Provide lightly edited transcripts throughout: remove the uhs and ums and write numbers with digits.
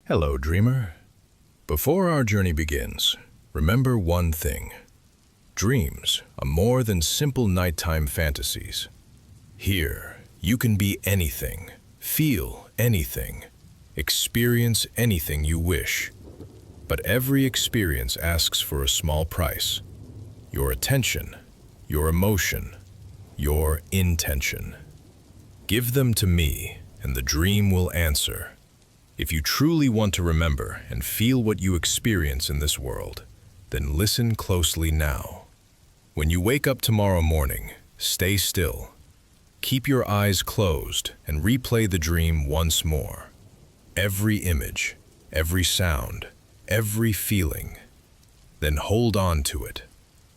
Hello, dreamer. Before our journey begins, remember one thing. Dreams are more than simple nighttime fantasies. Here, you can be anything, feel anything, experience anything you wish. But every experience asks for a small price. Your attention, your emotion, your intention. Give them to me, and the dream will answer. If you truly want to remember and feel what you experience in this world, then listen closely now. When you wake up tomorrow morning, stay still. Keep your eyes closed and replay the dream once more. Every image, every sound, every feeling. Then hold on to it.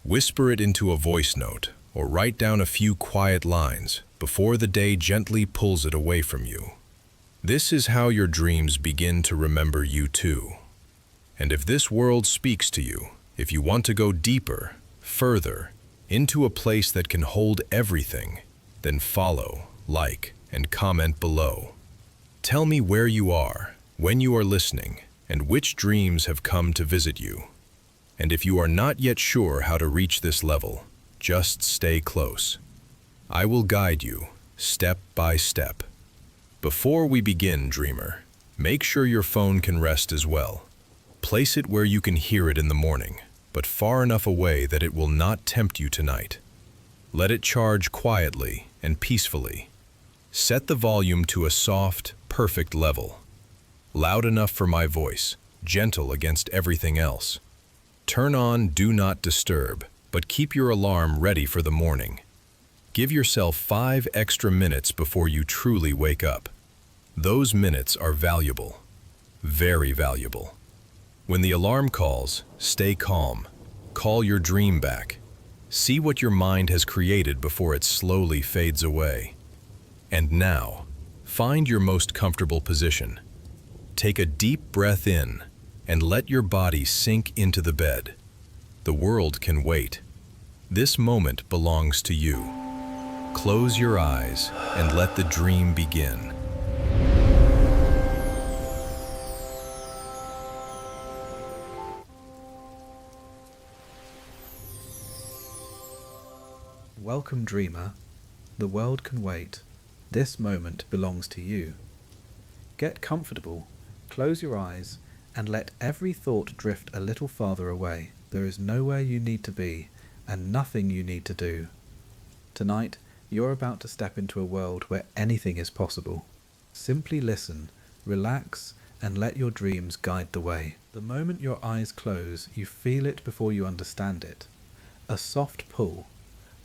Whisper it into a voice note or write down a few quiet lines before the day gently pulls it away from you. This is how your dreams begin to remember you too. And if this world speaks to you, if you want to go deeper, further, into a place that can hold everything, then follow, like, and comment below. Tell me where you are, when you are listening, and which dreams have come to visit you. And if you are not yet sure how to reach this level, just stay close. I will guide you, step by step. Before we begin, dreamer, make sure your phone can rest as well. Place it where you can hear it in the morning, but far enough away that it will not tempt you tonight. Let it charge quietly and peacefully. Set the volume to a soft, perfect level. Loud enough for my voice, gentle against everything else. Turn on Do Not Disturb, but keep your alarm ready for the morning. Give yourself 5 extra minutes before you truly wake up. Those minutes are valuable, very valuable. When the alarm calls, stay calm. Call your dream back. See what your mind has created before it slowly fades away. And now, find your most comfortable position. Take a deep breath in and let your body sink into the bed. The world can wait. This moment belongs to you. Close your eyes and let the dream begin. Welcome, dreamer. The world can wait. This moment belongs to you. Get comfortable, close your eyes, and let every thought drift a little farther away. There is nowhere you need to be, and nothing you need to do. Tonight, you're about to step into a world where anything is possible. Simply listen, relax, and let your dreams guide the way. The moment your eyes close, you feel it before you understand it. A soft pull,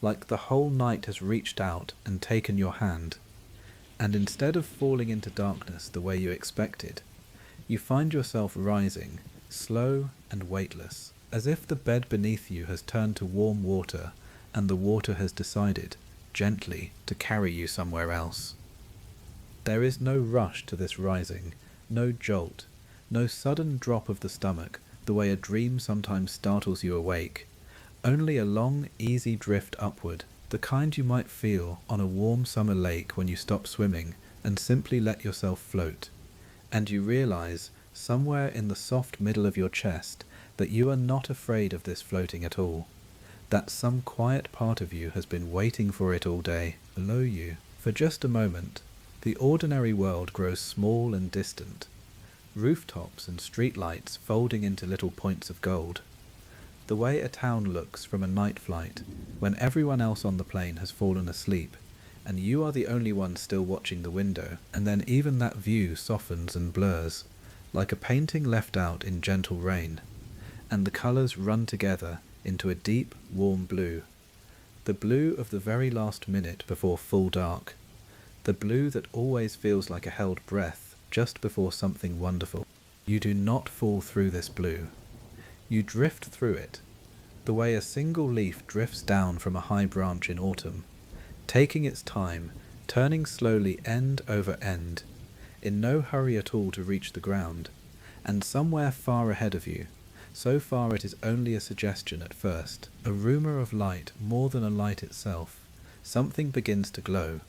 like the whole night has reached out and taken your hand. And instead of falling into darkness the way you expected, you find yourself rising, slow and weightless, as if the bed beneath you has turned to warm water and the water has decided, gently, to carry you somewhere else. There is no rush to this rising, no jolt, no sudden drop of the stomach, the way a dream sometimes startles you awake. Only a long, easy drift upward, the kind you might feel on a warm summer lake when you stop swimming and simply let yourself float. And you realize, somewhere in the soft middle of your chest, that you are not afraid of this floating at all. That some quiet part of you has been waiting for it all day, below you. For just a moment, the ordinary world grows small and distant. Rooftops and streetlights folding into little points of gold. The way a town looks from a night flight, when everyone else on the plane has fallen asleep, and you are the only one still watching the window, and then even that view softens and blurs, like a painting left out in gentle rain, and the colours run together into a deep, warm blue. The blue of the very last minute before full dark. The blue that always feels like a held breath just before something wonderful. You do not fall through this blue. You drift through it, the way a single leaf drifts down from a high branch in autumn, taking its time, turning slowly end over end, in no hurry at all to reach the ground, and somewhere far ahead of you, so far it is only a suggestion at first, a rumour of light more than a light itself, something begins to glow.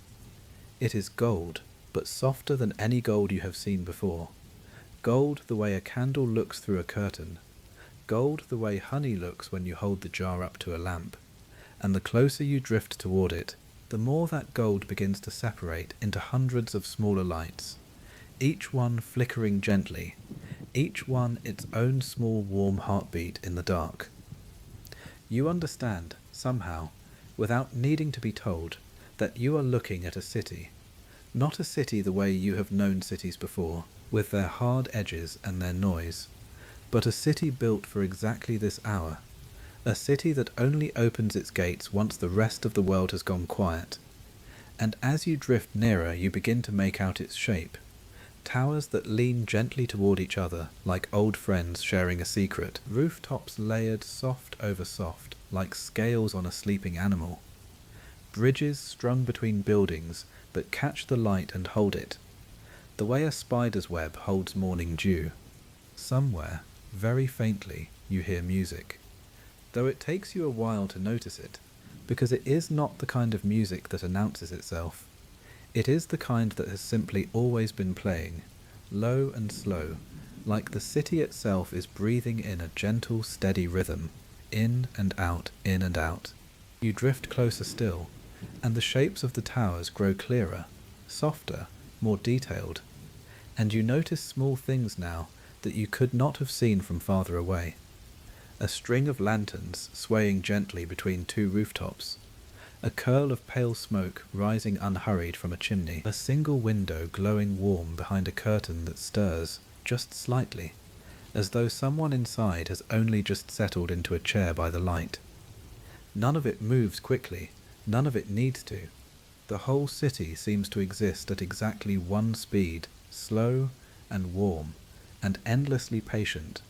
It is gold, but softer than any gold you have seen before. Gold the way a candle looks through a curtain, gold the way honey looks when you hold the jar up to a lamp, and the closer you drift toward it, the more that gold begins to separate into hundreds of smaller lights, each one flickering gently, each one its own small warm heartbeat in the dark. You understand, somehow, without needing to be told, that you are looking at a city. Not a city the way you have known cities before, with their hard edges and their noise, but a city built for exactly this hour. A city that only opens its gates once the rest of the world has gone quiet. And as you drift nearer, you begin to make out its shape. Towers that lean gently toward each other, like old friends sharing a secret. Rooftops layered soft over soft, like scales on a sleeping animal. Bridges strung between buildings that catch the light and hold it, the way a spider's web holds morning dew. Somewhere, very faintly, you hear music, though it takes you a while to notice it, because it is not the kind of music that announces itself. It is the kind that has simply always been playing, low and slow, like the city itself is breathing in a gentle, steady rhythm, in and out, in and out. You drift closer still, and the shapes of the towers grow clearer, softer, more detailed, and you notice small things now that you could not have seen from farther away. A string of lanterns swaying gently between two rooftops, a curl of pale smoke rising unhurried from a chimney, a single window glowing warm behind a curtain that stirs, just slightly, as though someone inside has only just settled into a chair by the light. None of it moves quickly, none of it needs to. The whole city seems to exist at exactly one speed, slow and warm, and endlessly patient.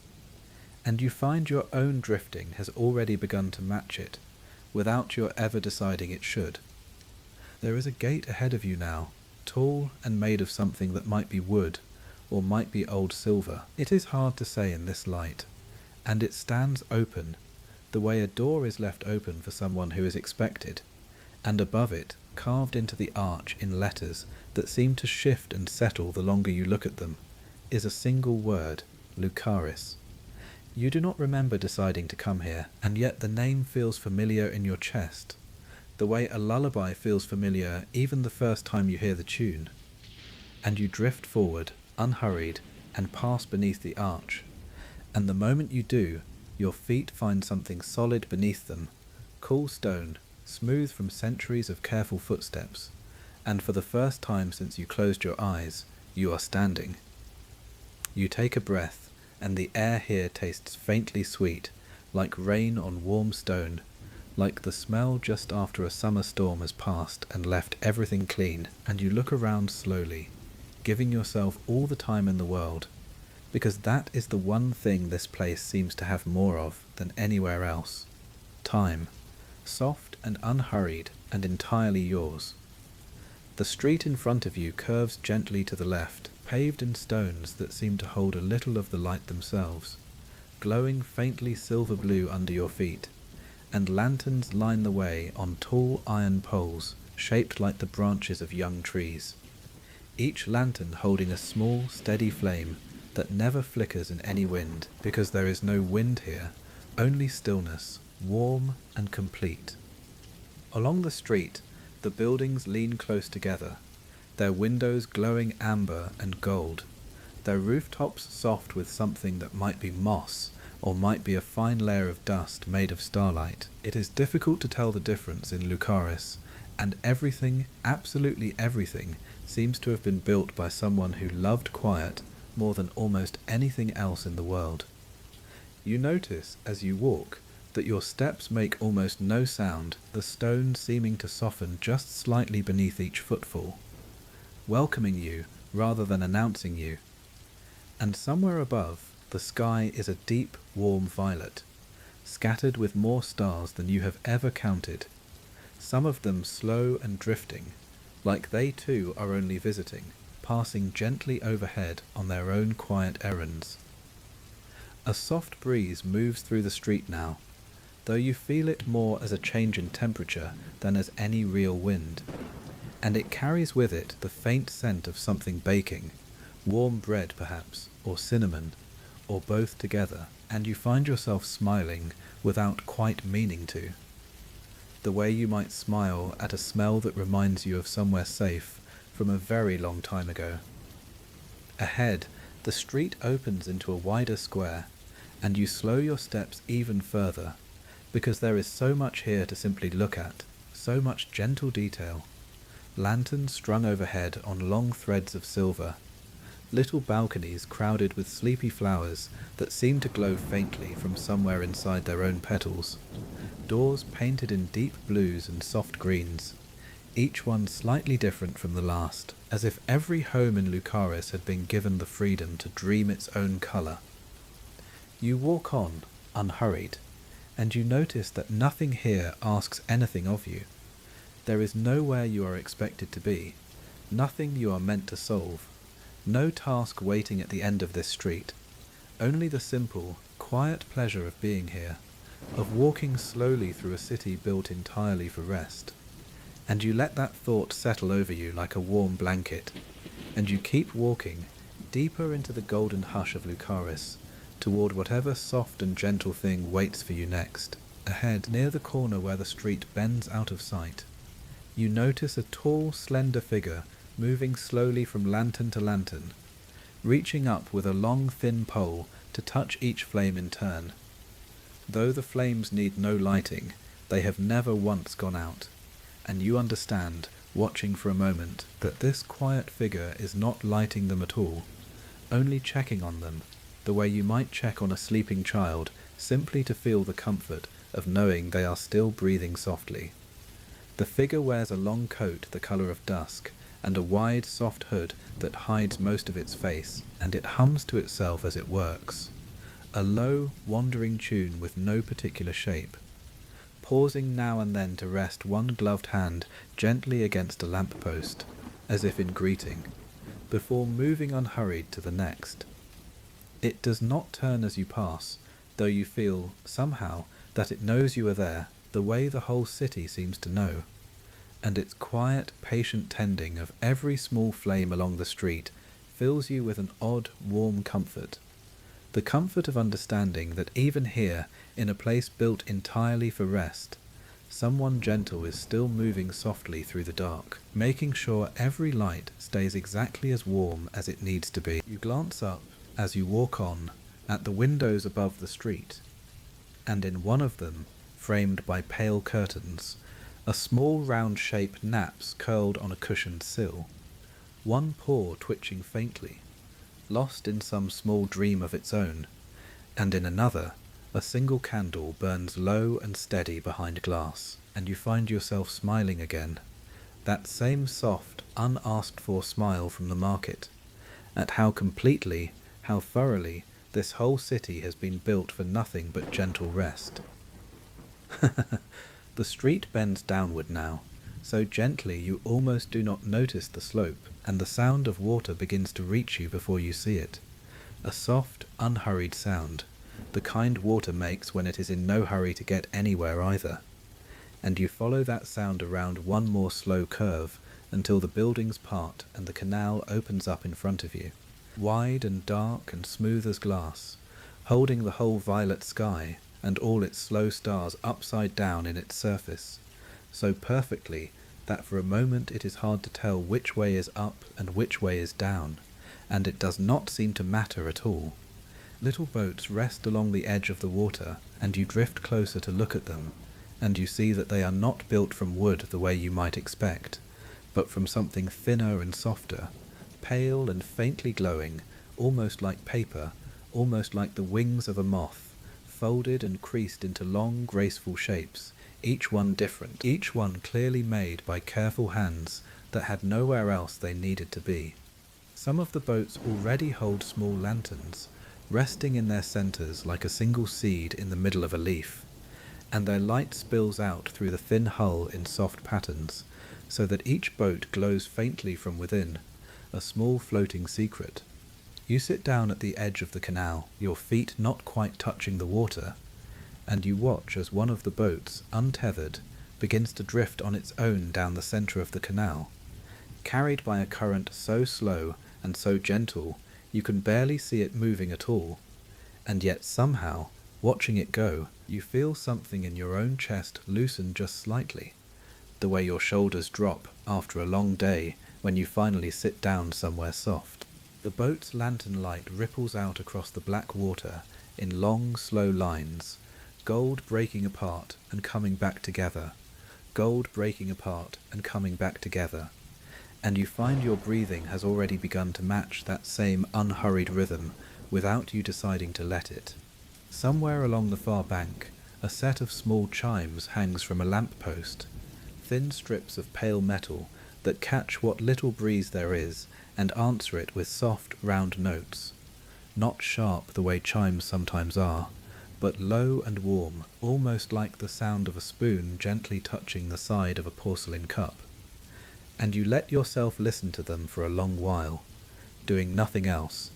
And you find your own drifting has already begun to match it, without your ever deciding it should. There is a gate ahead of you now, tall and made of something that might be wood, or might be old silver. It is hard to say in this light, and it stands open, the way a door is left open for someone who is expected, and above it, carved into the arch in letters that seem to shift and settle the longer you look at them, is a single word, Lucaris. You do not remember deciding to come here, and yet the name feels familiar in your chest, the way a lullaby feels familiar even the first time you hear the tune. And you drift forward, unhurried, and pass beneath the arch, and the moment you do, your feet find something solid beneath them, cool stone, smooth from centuries of careful footsteps, and for the first time since you closed your eyes, you are standing. You take a breath, and the air here tastes faintly sweet, like rain on warm stone, like the smell just after a summer storm has passed and left everything clean, and you look around slowly, giving yourself all the time in the world, because that is the one thing this place seems to have more of than anywhere else. Time, soft and unhurried and entirely yours. The street in front of you curves gently to the left, paved in stones that seem to hold a little of the light themselves, glowing faintly silver blue under your feet, and lanterns line the way on tall iron poles shaped like the branches of young trees, each lantern holding a small, steady flame that never flickers in any wind, because there is no wind here, only stillness, warm and complete. Along the street, the buildings lean close together, their windows glowing amber and gold, their rooftops soft with something that might be moss, or might be a fine layer of dust made of starlight. It is difficult to tell the difference in Lucaris, and everything, absolutely everything, seems to have been built by someone who loved quiet more than almost anything else in the world. You notice, as you walk, that your steps make almost no sound, the stone seeming to soften just slightly beneath each footfall, welcoming you rather than announcing you. And somewhere above, the sky is a deep, warm violet, scattered with more stars than you have ever counted, some of them slow and drifting, like they too are only visiting, passing gently overhead on their own quiet errands. A soft breeze moves through the street now, though you feel it more as a change in temperature than as any real wind, and it carries with it the faint scent of something baking, warm bread perhaps, or cinnamon, or both together, and you find yourself smiling without quite meaning to. The way you might smile at a smell that reminds you of somewhere safe from a very long time ago. Ahead, the street opens into a wider square, and you slow your steps even further, because there is so much here to simply look at, so much gentle detail. Lanterns strung overhead on long threads of silver, little balconies crowded with sleepy flowers that seem to glow faintly from somewhere inside their own petals, doors painted in deep blues and soft greens, each one slightly different from the last, as if every home in Lucaris had been given the freedom to dream its own colour. You walk on, unhurried, and you notice that nothing here asks anything of you. There is nowhere you are expected to be, nothing you are meant to solve, no task waiting at the end of this street, only the simple, quiet pleasure of being here, of walking slowly through a city built entirely for rest. And you let that thought settle over you like a warm blanket, and you keep walking, deeper into the golden hush of Lucaris, toward whatever soft and gentle thing waits for you next. Ahead, near the corner where the street bends out of sight, you notice a tall, slender figure moving slowly from lantern to lantern, reaching up with a long, thin pole to touch each flame in turn. Though the flames need no lighting, they have never once gone out, and you understand, watching for a moment, that this quiet figure is not lighting them at all, only checking on them, the way you might check on a sleeping child, simply to feel the comfort of knowing they are still breathing softly. The figure wears a long coat the colour of dusk, and a wide, soft hood that hides most of its face, and it hums to itself as it works, a low, wandering tune with no particular shape, pausing now and then to rest one gloved hand gently against a lamp-post, as if in greeting, before moving unhurried to the next. It does not turn as you pass, though you feel, somehow, that it knows you are there, the way the whole city seems to know, and its quiet, patient tending of every small flame along the street fills you with an odd, warm comfort. The comfort of understanding that even here, in a place built entirely for rest, someone gentle is still moving softly through the dark, making sure every light stays exactly as warm as it needs to be. You glance up, as you walk on, at the windows above the street, and in one of them, framed by pale curtains, a small round shape naps curled on a cushioned sill, one paw twitching faintly, lost in some small dream of its own, and in another, a single candle burns low and steady behind glass, and you find yourself smiling again, that same soft, unasked-for smile from the market, at how completely, how thoroughly, this whole city has been built for nothing but gentle rest. The street bends downward now, so gently you almost do not notice the slope, and the sound of water begins to reach you before you see it. A soft, unhurried sound, the kind water makes when it is in no hurry to get anywhere either. And you follow that sound around one more slow curve until the buildings part and the canal opens up in front of you, wide and dark and smooth as glass, holding the whole violet sky and all its slow stars upside down in its surface, so perfectly that for a moment it is hard to tell which way is up and which way is down, and it does not seem to matter at all. Little boats rest along the edge of the water, and you drift closer to look at them, and you see that they are not built from wood the way you might expect, but from something thinner and softer, pale and faintly glowing, almost like paper, almost like the wings of a moth, folded and creased into long, graceful shapes, each one different, each one clearly made by careful hands that had nowhere else they needed to be. Some of the boats already hold small lanterns, resting in their centres like a single seed in the middle of a leaf, and their light spills out through the thin hull in soft patterns, so that each boat glows faintly from within, a small floating secret. You sit down at the edge of the canal, your feet not quite touching the water, and you watch as one of the boats, untethered, begins to drift on its own down the centre of the canal, carried by a current so slow and so gentle You can barely see it moving at all, and yet somehow, watching it go, you feel something in your own chest loosen just slightly, the way your shoulders drop after a long day when you finally sit down somewhere soft. The boat's lantern light ripples out across the black water in long, slow lines, gold breaking apart and coming back together, gold breaking apart and coming back together, and you find your breathing has already begun to match that same unhurried rhythm without you deciding to let it. Somewhere along the far bank, a set of small chimes hangs from a lamp post, thin strips of pale metal that catch what little breeze there is and answer it with soft, round notes, not sharp the way chimes sometimes are, but low and warm, almost like the sound of a spoon gently touching the side of a porcelain cup. And you let yourself listen to them for a long while, doing nothing else,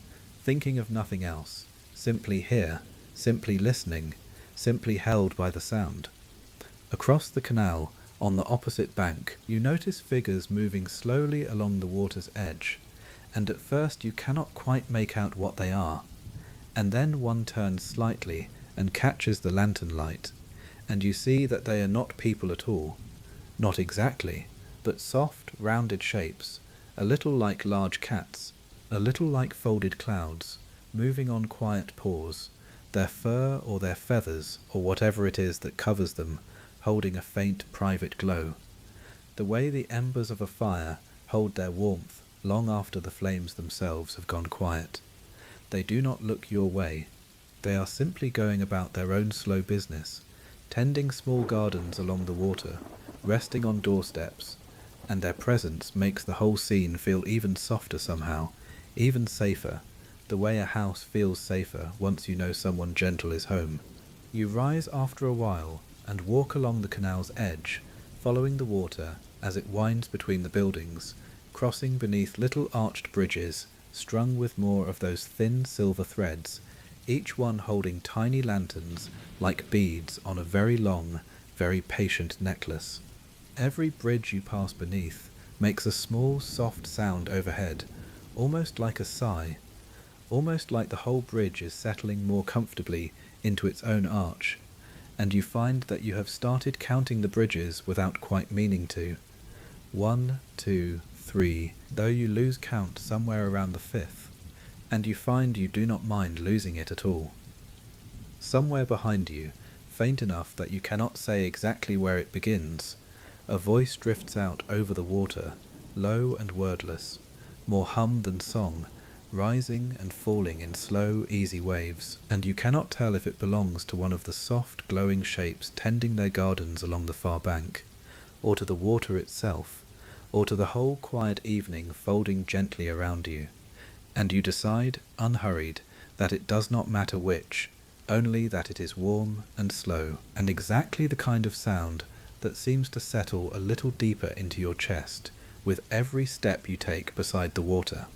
thinking of nothing else, simply here, simply listening, simply held by the sound. Across the canal, on the opposite bank, you notice figures moving slowly along the water's edge, and at first you cannot quite make out what they are, and then one turns slightly and catches the lantern light, and you see that they are not people at all, not exactly, but soft, rounded shapes, a little like large cats, a little like folded clouds, moving on quiet paws, their fur or their feathers or whatever it is that covers them, holding a faint private glow, the way the embers of a fire hold their warmth long after the flames themselves have gone quiet. They do not look your way. They are simply going about their own slow business, tending small gardens along the water, resting on doorsteps, and their presence makes the whole scene feel even softer somehow, even safer, the way a house feels safer once you know someone gentle is home. You rise after a while and walk along the canal's edge, following the water as it winds between the buildings, crossing beneath little arched bridges strung with more of those thin silver threads, each one holding tiny lanterns like beads on a very long, very patient necklace. Every bridge you pass beneath makes a small, soft sound overhead, almost like a sigh, almost like the whole bridge is settling more comfortably into its own arch, and you find that you have started counting the bridges without quite meaning to. 1, 2, 3, though you lose count somewhere around the 5th, and you find you do not mind losing it at all. Somewhere behind you, faint enough that you cannot say exactly where it begins, a voice drifts out over the water, low and wordless, more hum than song, rising and falling in slow, easy waves, and you cannot tell if it belongs to one of the soft, glowing shapes tending their gardens along the far bank, or to the water itself, or to the whole quiet evening folding gently around you, and you decide, unhurried, that it does not matter which, only that it is warm and slow, and exactly the kind of sound that seems to settle a little deeper into your chest with every step you take beside the water.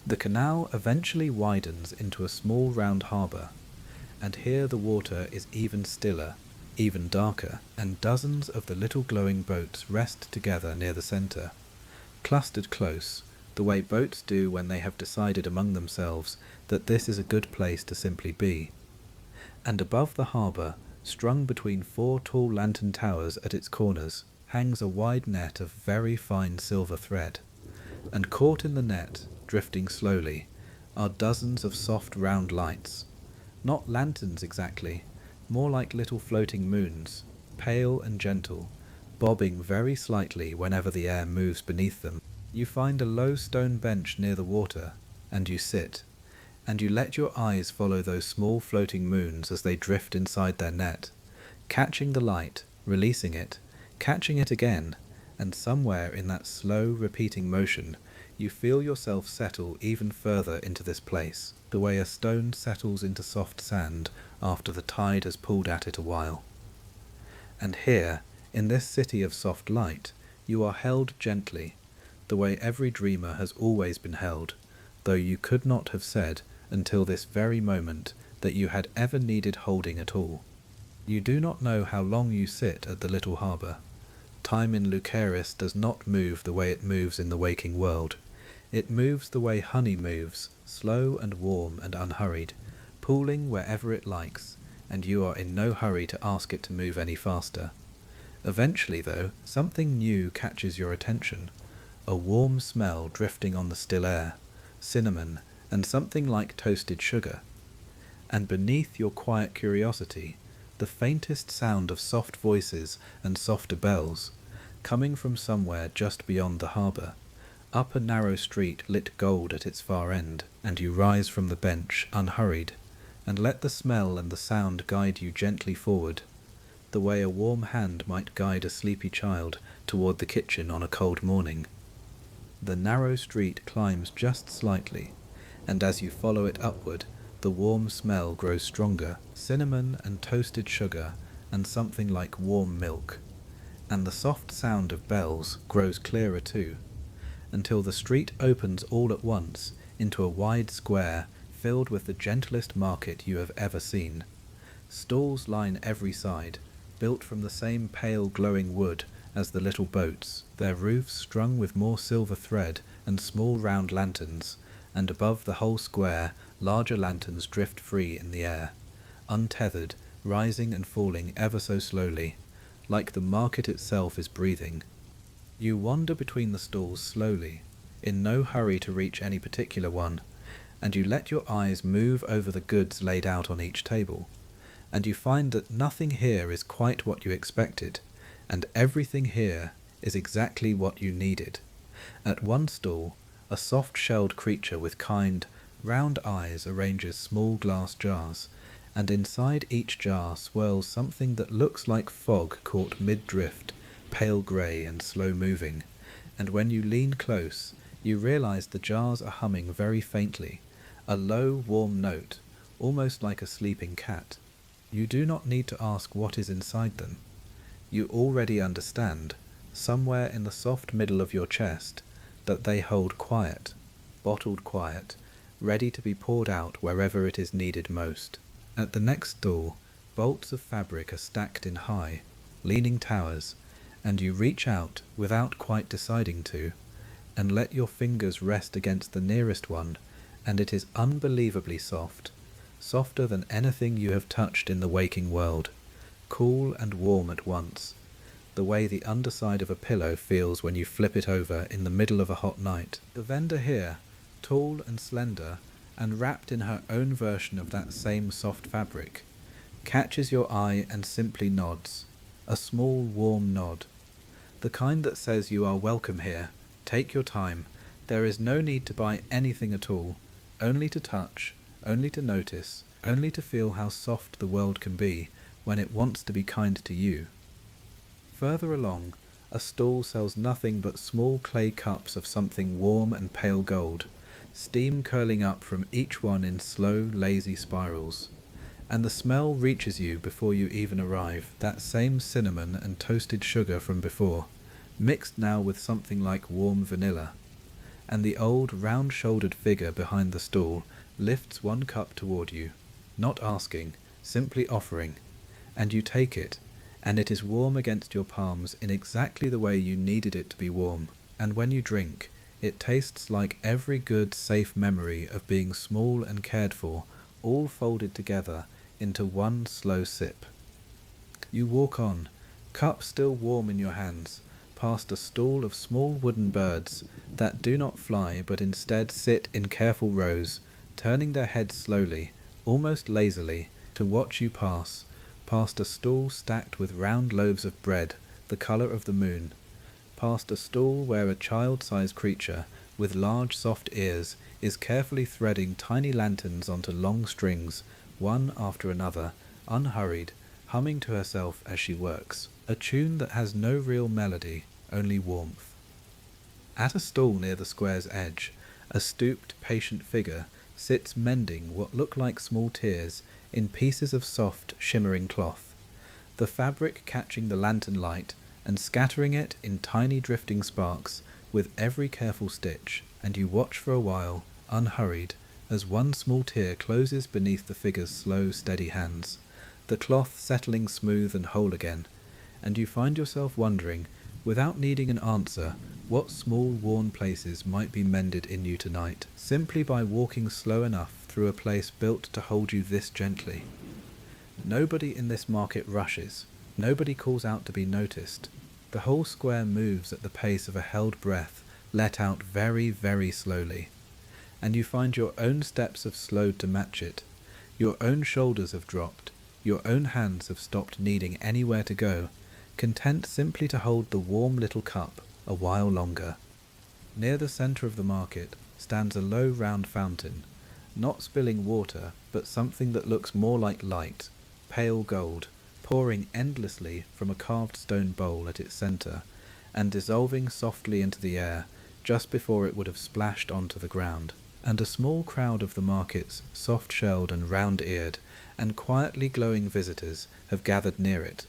The canal eventually widens into a small round harbour, and here the water is even stiller, even darker, and dozens of the little glowing boats rest together near the centre, clustered close, the way boats do when they have decided among themselves that this is a good place to simply be. And above the harbour, strung between 4 tall lantern towers at its corners, hangs a wide net of very fine silver thread, and caught in the net, drifting slowly, are dozens of soft round lights, not lanterns exactly, more like little floating moons, pale and gentle, bobbing very slightly whenever the air moves beneath them. You find a low stone bench near the water, and you sit, and you let your eyes follow those small floating moons as they drift inside their net, catching the light, releasing it, catching it again, and somewhere in that slow repeating motion you feel yourself settle even further into this place, the way a stone settles into soft sand after the tide has pulled at it a while. And here, in this city of soft light, you are held gently, the way every dreamer has always been held, though you could not have said until this very moment that you had ever needed holding at all. You do not know how long you sit at the little harbour. Time in Lucaris does not move the way it moves in the waking world, It moves the way honey moves, slow and warm and unhurried, pooling wherever it likes, and you are in no hurry to ask it to move any faster. Eventually, though, something new catches your attention. A warm smell drifting on the still air, cinnamon, and something like toasted sugar. And beneath your quiet curiosity, the faintest sound of soft voices and softer bells, coming from somewhere just beyond the harbour, up a narrow street lit gold at its far end, and you rise from the bench, unhurried, and let the smell and the sound guide you gently forward, the way a warm hand might guide a sleepy child toward the kitchen on a cold morning. The narrow street climbs just slightly, and as you follow it upward, the warm smell grows stronger, cinnamon and toasted sugar and something like warm milk, and the soft sound of bells grows clearer too, until the street opens all at once into a wide square filled with the gentlest market you have ever seen. Stalls line every side, built from the same pale glowing wood as the little boats, their roofs strung with more silver thread and small round lanterns, and above the whole square larger lanterns drift free in the air, untethered, rising and falling ever so slowly, like the market itself is breathing. You wander between the stalls slowly, in no hurry to reach any particular one, and you let your eyes move over the goods laid out on each table, and you find that nothing here is quite what you expected, and everything here is exactly what you needed. At one stall, a soft-shelled creature with kind, round eyes arranges small glass jars, and inside each jar swirls something that looks like fog caught mid-drift, pale grey and slow-moving, and when you lean close, you realize the jars are humming very faintly, a low, warm note, almost like a sleeping cat. You do not need to ask what is inside them. You already understand, somewhere in the soft middle of your chest, that they hold quiet, bottled quiet, ready to be poured out wherever it is needed most. At the next stall, bolts of fabric are stacked in high, leaning towers, and you reach out without quite deciding to, and let your fingers rest against the nearest one, and it is unbelievably soft, softer than anything you have touched in the waking world, cool and warm at once, the way the underside of a pillow feels when you flip it over in the middle of a hot night. The vendor here, tall and slender, and wrapped in her own version of that same soft fabric, catches your eye and simply nods, a small warm nod, the kind that says you are welcome here, take your time, there is no need to buy anything at all, only to touch, only to notice, only to feel how soft the world can be when it wants to be kind to you. Further along, a stall sells nothing but small clay cups of something warm and pale gold, steam curling up from each one in slow, lazy spirals, and the smell reaches you before you even arrive, that same cinnamon and toasted sugar from before, mixed now with something like warm vanilla, and the old round-shouldered figure behind the stall lifts one cup toward you, not asking, simply offering, and you take it, and it is warm against your palms in exactly the way you needed it to be warm, and when you drink, it tastes like every good, safe memory of being small and cared for, all folded together into one slow sip. You walk on, cup still warm in your hands, past a stall of small wooden birds that do not fly but instead sit in careful rows, turning their heads slowly, almost lazily, to watch you pass, past a stall stacked with round loaves of bread, the colour of the moon, past a stall where a child-sized creature with large soft ears is carefully threading tiny lanterns onto long strings, one after another, unhurried, humming to herself as she works, a tune that has no real melody, only warmth. At a stall near the square's edge, a stooped, patient figure sits mending what look like small tears in pieces of soft, shimmering cloth, the fabric catching the lantern light and scattering it in tiny drifting sparks with every careful stitch, and you watch for a while, unhurried, as one small tear closes beneath the figure's slow, steady hands, the cloth settling smooth and whole again, and you find yourself wondering Without needing an answer, what small worn places might be mended in you tonight, simply by walking slow enough through a place built to hold you this gently? Nobody in this market rushes. Nobody calls out to be noticed. The whole square moves at the pace of a held breath, let out very, very slowly. And you find your own steps have slowed to match it. Your own shoulders have dropped. Your own hands have stopped needing anywhere to go, content simply to hold the warm little cup a while longer. Near the centre of the market stands a low round fountain, not spilling water, but something that looks more like light, pale gold, pouring endlessly from a carved stone bowl at its centre, and dissolving softly into the air just before it would have splashed onto the ground. And a small crowd of the market's soft-shelled and round-eared and quietly glowing visitors have gathered near it,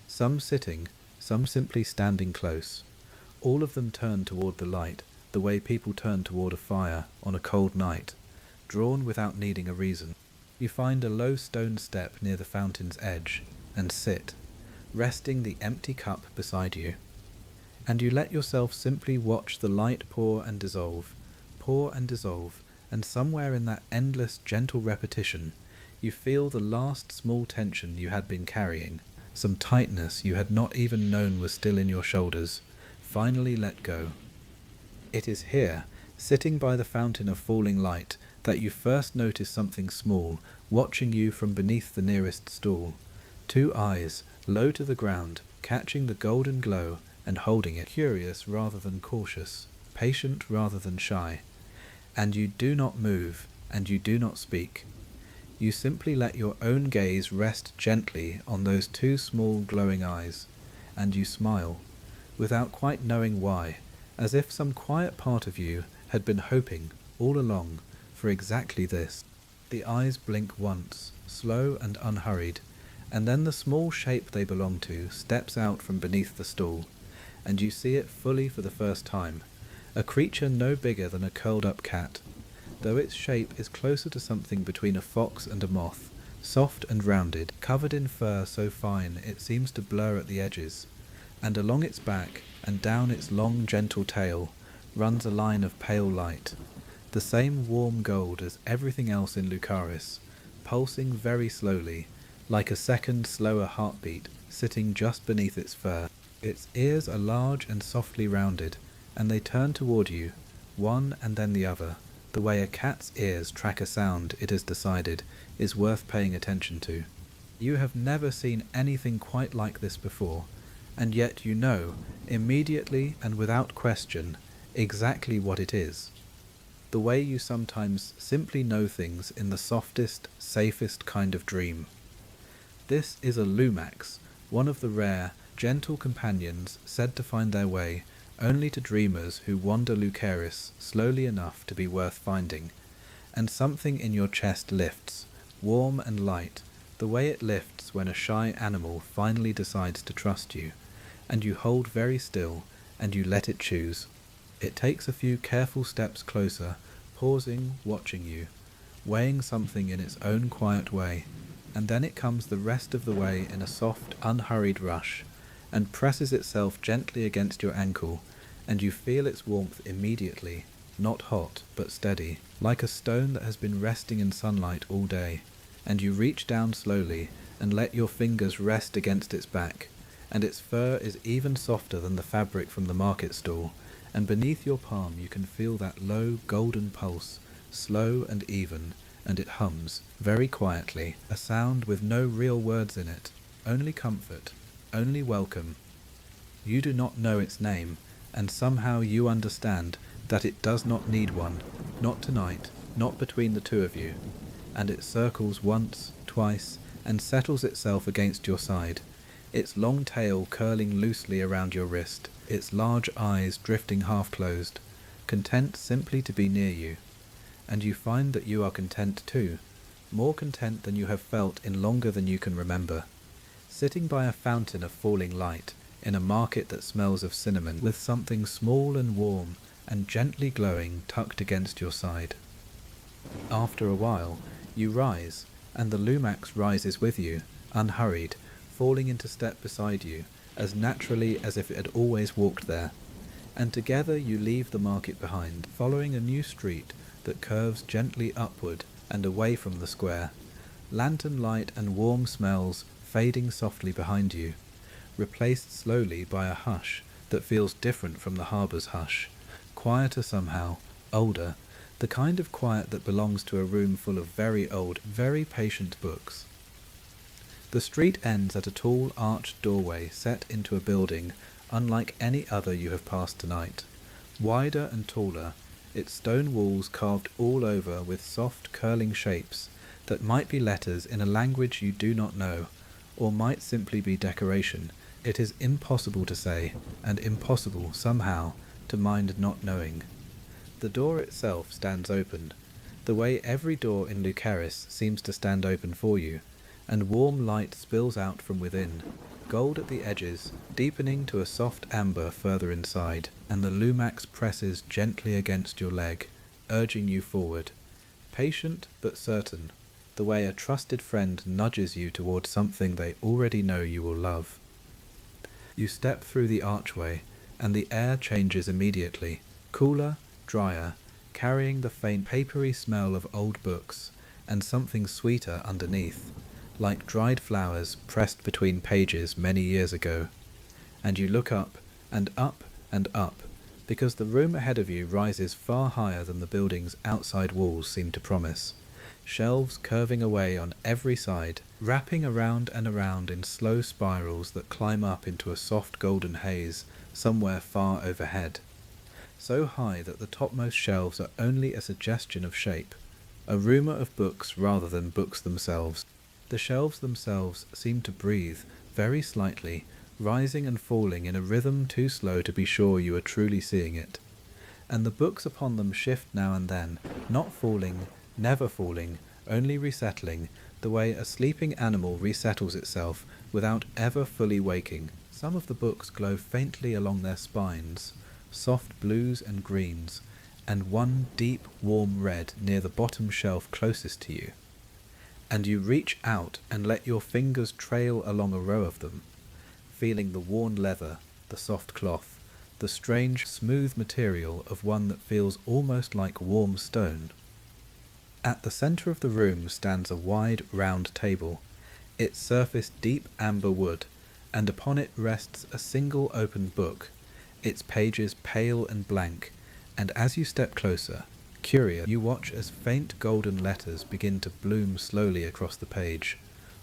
some sitting, some simply standing close. All of them turn toward the light, the way people turn toward a fire on a cold night, drawn without needing a reason. You find a low stone step near the fountain's edge, and sit, resting the empty cup beside you. And you let yourself simply watch the light pour and dissolve, and somewhere in that endless, gentle repetition, you feel the last small tension you had been carrying, some tightness you had not even known was still in your shoulders, finally let go. It is here, sitting by the fountain of falling light, that you first notice something small, watching you from beneath the nearest stall. 2 eyes, low to the ground, catching the golden glow and holding it, curious rather than cautious, patient rather than shy. And you do not move, and you do not speak. You simply let your own gaze rest gently on those 2 small glowing eyes, and you smile, without quite knowing why, as if some quiet part of you had been hoping, all along, for exactly this. The eyes blink once, slow and unhurried, and then the small shape they belong to steps out from beneath the stall, and you see it fully for the first time, a creature no bigger than a curled-up cat, though its shape is closer to something between a fox and a moth, soft and rounded, covered in fur so fine it seems to blur at the edges, and along its back and down its long gentle tail runs a line of pale light, the same warm gold as everything else in Lucaris, pulsing very slowly, like a second slower heartbeat sitting just beneath its fur. Its ears are large and softly rounded, and they turn toward you, one and then the other, the way a cat's ears track a sound it has decided is worth paying attention to. You have never seen anything quite like this before, and yet you know, immediately and without question, exactly what it is. The way you sometimes simply know things in the softest, safest kind of dream. This is a Lumax, one of the rare, gentle companions said to find their way only to dreamers who wander Lucaris slowly enough to be worth finding, and something in your chest lifts, warm and light, the way it lifts when a shy animal finally decides to trust you, and you hold very still, and you let it choose. It takes a few careful steps closer, pausing, watching you, weighing something in its own quiet way, and then it comes the rest of the way in a soft, unhurried rush, and presses itself gently against your ankle, and you feel its warmth immediately, not hot, but steady, like a stone that has been resting in sunlight all day, and you reach down slowly, and let your fingers rest against its back, and its fur is even softer than the fabric from the market stall, and beneath your palm you can feel that low, golden pulse, slow and even, and it hums, very quietly, a sound with no real words in it, only comfort, only welcome. You do not know its name, and somehow you understand that it does not need one, not tonight, not between the 2 of you, and it circles once, twice, and settles itself against your side, its long tail curling loosely around your wrist, its large eyes drifting half-closed, content simply to be near you. And you find that you are content too, more content than you have felt in longer than you can remember, sitting by a fountain of falling light, in a market that smells of cinnamon, with something small and warm and gently glowing tucked against your side. After a while, you rise, and the Lumax rises with you, unhurried, falling into step beside you, as naturally as if it had always walked there, and together you leave the market behind, following a new street that curves gently upward and away from the square, lantern light and warm smells fading softly behind you, replaced slowly by a hush that feels different from the harbour's hush, quieter somehow, older, the kind of quiet that belongs to a room full of very old, very patient books. The street ends at a tall arched doorway set into a building unlike any other you have passed tonight. Wider and taller, its stone walls carved all over with soft curling shapes that might be letters in a language you do not know, or might simply be decoration. It is impossible to say, and impossible, somehow, to mind not knowing. The door itself stands open, the way every door in Lucaris seems to stand open for you, and warm light spills out from within, gold at the edges, deepening to a soft amber further inside, and the lumax presses gently against your leg, urging you forward, patient but certain, the way a trusted friend nudges you towards something they already know you will love. You step through the archway, and the air changes immediately, cooler, drier, carrying the faint papery smell of old books, and something sweeter underneath, like dried flowers pressed between pages many years ago. And you look up, and up, and up, because the room ahead of you rises far higher than the building's outside walls seem to promise, shelves curving away on every side, wrapping around and around in slow spirals that climb up into a soft golden haze somewhere far overhead, so high that the topmost shelves are only a suggestion of shape, a rumour of books rather than books themselves. The shelves themselves seem to breathe, very slightly, rising and falling in a rhythm too slow to be sure you are truly seeing it. And the books upon them shift now and then, not falling, never falling, only resettling, the way a sleeping animal resettles itself without ever fully waking. Some of the books glow faintly along their spines, soft blues and greens, and one deep warm red near the bottom shelf closest to you. And you reach out and let your fingers trail along a row of them, feeling the worn leather, the soft cloth, the strange smooth material of one that feels almost like warm stone. At the centre of the room stands a wide round table, its surface deep amber wood, and upon it rests a single open book, its pages pale and blank, and as you step closer, curious, you watch as faint golden letters begin to bloom slowly across the page,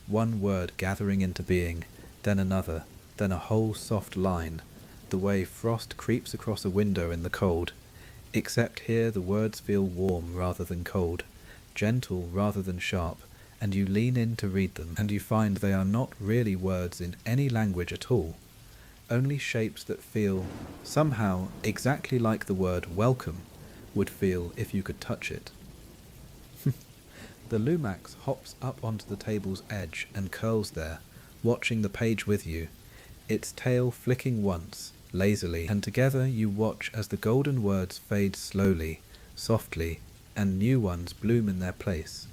one word gathering into being, then another, then a whole soft line, the way frost creeps across a window in the cold, except here the words feel warm rather than cold, gentle rather than sharp, and you lean in to read them, and you find they are not really words in any language at all, only shapes that feel, somehow, exactly like the word welcome would feel if you could touch it. The lumax hops up onto the table's edge and curls there, watching the page with you, its tail flicking once, lazily, and together you watch as the golden words fade slowly, softly, and new ones bloom in their place,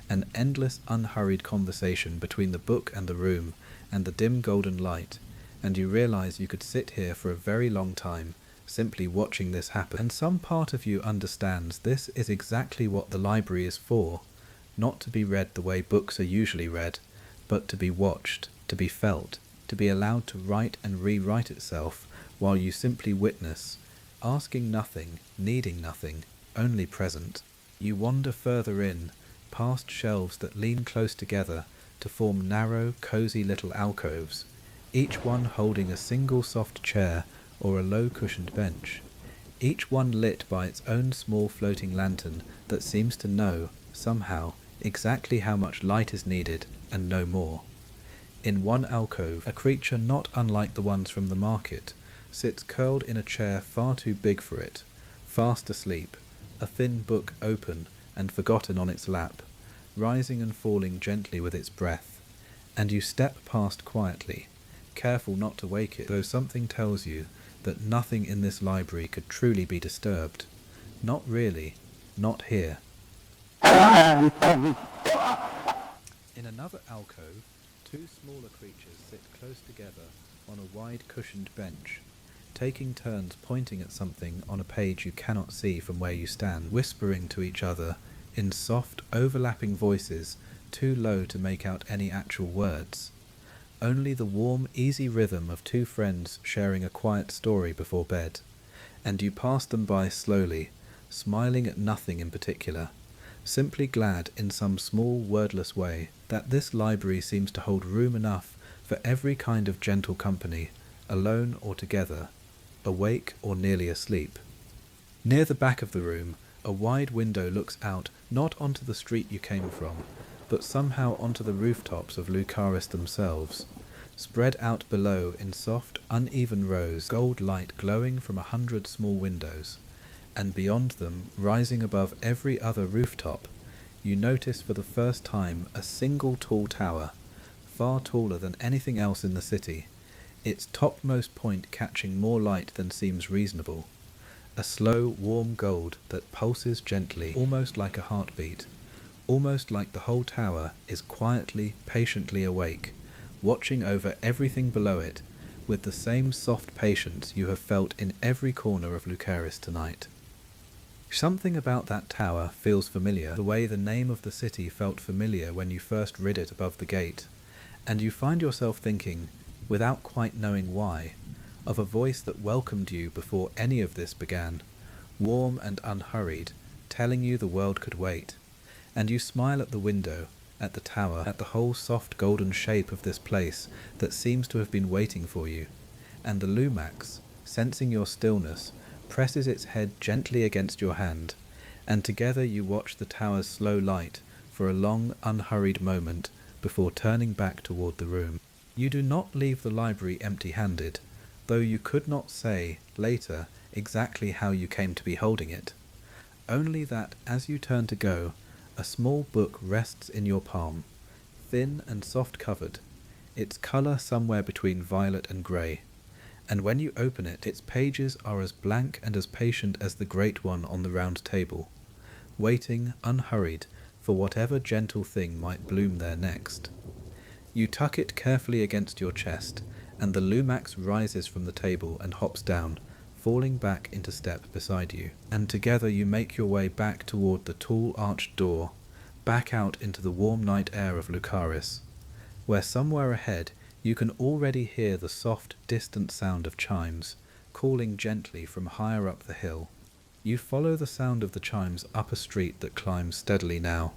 an endless unhurried conversation between the book and the room and the dim golden light, and you realize you could sit here for a very long time, simply watching this happen. And some part of you understands this is exactly what the library is for, not to be read the way books are usually read, but to be watched, to be felt, to be allowed to write and rewrite itself while you simply witness, asking nothing, needing nothing, only present. You wander further in, past shelves that lean close together to form narrow, cosy little alcoves, each one holding a single soft chair or a low-cushioned bench, each one lit by its own small floating lantern that seems to know, somehow, exactly how much light is needed, and no more. In one alcove, a creature not unlike the ones from the market sits curled in a chair far too big for it, fast asleep, a thin book open and forgotten on its lap, rising and falling gently with its breath, and you step past quietly, careful not to wake it, though something tells you that nothing in this library could truly be disturbed. Not really, not here. In another alcove, two smaller creatures sit close together on a wide cushioned bench, taking turns pointing at something on a page you cannot see from where you stand, whispering to each other in soft, overlapping voices too low to make out any actual words. Only the warm, easy rhythm of two friends sharing a quiet story before bed, and you pass them by slowly, smiling at nothing in particular, simply glad in some small wordless way that this library seems to hold room enough for every kind of gentle company, alone or together, awake or nearly asleep. Near the back of the room, a wide window looks out not onto the street you came from, but somehow onto the rooftops of Lucaris themselves, spread out below in soft, uneven rows, gold light glowing from 100 small windows, and beyond them, rising above every other rooftop, you notice for the first time a single tall tower, far taller than anything else in the city, its topmost point catching more light than seems reasonable, a slow, warm gold that pulses gently, almost like a heartbeat, almost like the whole tower is quietly, patiently awake, watching over everything below it, with the same soft patience you have felt in every corner of Lucaris tonight. Something about that tower feels familiar, the way the name of the city felt familiar when you first read it above the gate, and you find yourself thinking, without quite knowing why, of a voice that welcomed you before any of this began, warm and unhurried, telling you the world could wait, and you smile at the window, at the tower, at the whole soft golden shape of this place that seems to have been waiting for you, and the Lumax, sensing your stillness, presses its head gently against your hand, and together you watch the tower's slow light for a long, unhurried moment before turning back toward the room. You do not leave the library empty-handed, though you could not say, later, exactly how you came to be holding it. Only that, as you turn to go, a small book rests in your palm, thin and soft-covered, its colour somewhere between violet and grey, and when you open it, its pages are as blank and as patient as the great one on the round table, waiting, unhurried, for whatever gentle thing might bloom there next. You tuck it carefully against your chest, and the Lumax rises from the table and hops down, falling back into step beside you, and together you make your way back toward the tall arched door, back out into the warm night air of Lucaris, where somewhere ahead you can already hear the soft, distant sound of chimes, calling gently from higher up the hill. You follow the sound of the chimes up a street that climbs steadily now,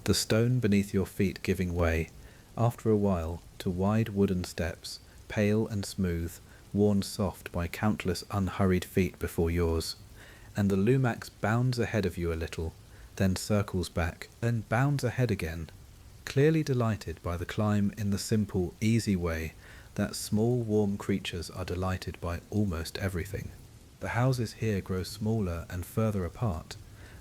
the stone beneath your feet giving way, after a while, to wide wooden steps, pale and smooth, worn soft by countless unhurried feet before yours, and the Lumax bounds ahead of you a little, then circles back, then bounds ahead again, clearly delighted by the climb in the simple, easy way that small, warm creatures are delighted by almost everything. The houses here grow smaller and further apart,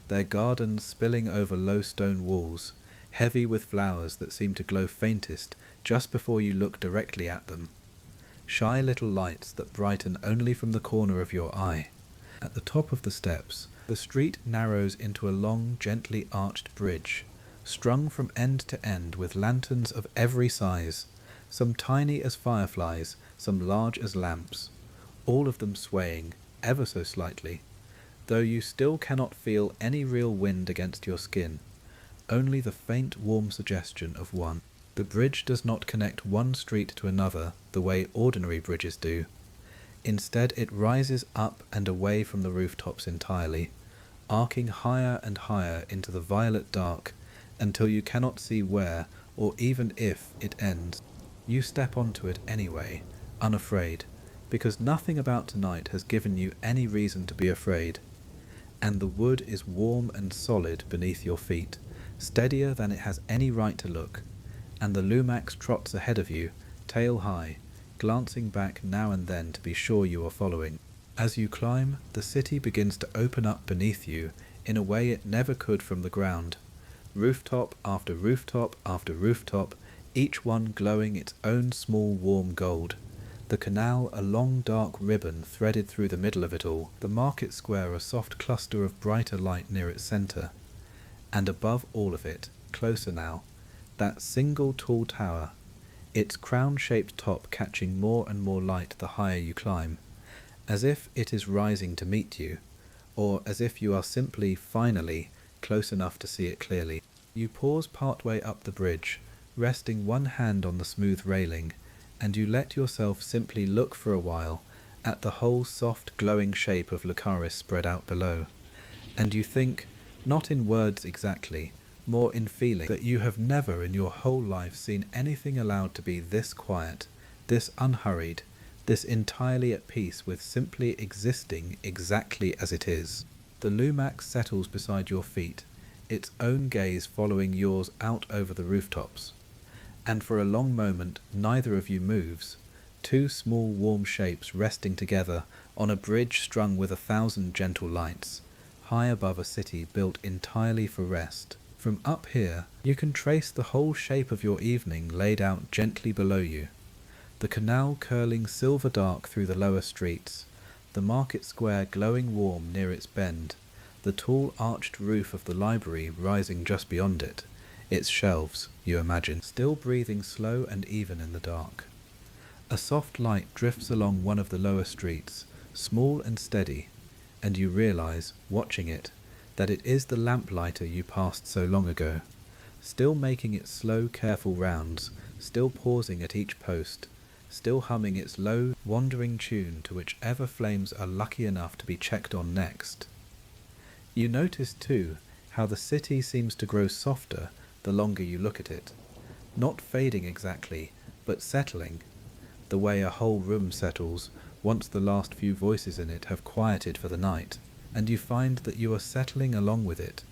their gardens spilling over low stone walls, heavy with flowers that seem to glow faintest just before you look directly at them. Shy little lights that brighten only from the corner of your eye. At the top of the steps, the street narrows into a long, gently arched bridge, strung from end to end with lanterns of every size, some tiny as fireflies, some large as lamps, all of them swaying, ever so slightly, though you still cannot feel any real wind against your skin, only the faint warm suggestion of one. The bridge does not connect one street to another the way ordinary bridges do. Instead it rises up and away from the rooftops entirely, arcing higher and higher into the violet dark until you cannot see where, or even if, it ends. You step onto it anyway, unafraid, because nothing about tonight has given you any reason to be afraid, and the wood is warm and solid beneath your feet, steadier than it has any right to look, and the Lumax trots ahead of you, tail high, glancing back now and then to be sure you are following. As you climb, the city begins to open up beneath you in a way it never could from the ground, rooftop after rooftop after rooftop, each one glowing its own small warm gold. The canal a long dark ribbon threaded through the middle of it all, the market square a soft cluster of brighter light near its centre, and above all of it, closer now, that single tall tower, its crown-shaped top catching more and more light the higher you climb, as if it is rising to meet you, or as if you are simply, finally, close enough to see it clearly. You pause partway up the bridge, resting one hand on the smooth railing, and you let yourself simply look for a while at the whole soft, glowing shape of Lucaris spread out below. And you think, not in words exactly, more in feeling, that you have never in your whole life seen anything allowed to be this quiet, this unhurried, this entirely at peace with simply existing exactly as it is. The Lumax settles beside your feet, its own gaze following yours out over the rooftops. And for a long moment neither of you moves, two small warm shapes resting together on a bridge strung with 1,000 gentle lights, high above a city built entirely for rest. From up here you can trace the whole shape of your evening laid out gently below you. The canal curling silver dark through the lower streets, the market square glowing warm near its bend, the tall arched roof of the library rising just beyond it, its shelves, you imagine, still breathing slow and even in the dark. A soft light drifts along one of the lower streets, small and steady, and you realize, watching it, that it is the lamplighter you passed so long ago, still making its slow, careful rounds, still pausing at each post, still humming its low, wandering tune to whichever flames are lucky enough to be checked on next. You notice, too, how the city seems to grow softer the longer you look at it, not fading exactly, but settling, the way a whole room settles once the last few voices in it have quieted for the night, and you find that you are settling along with it,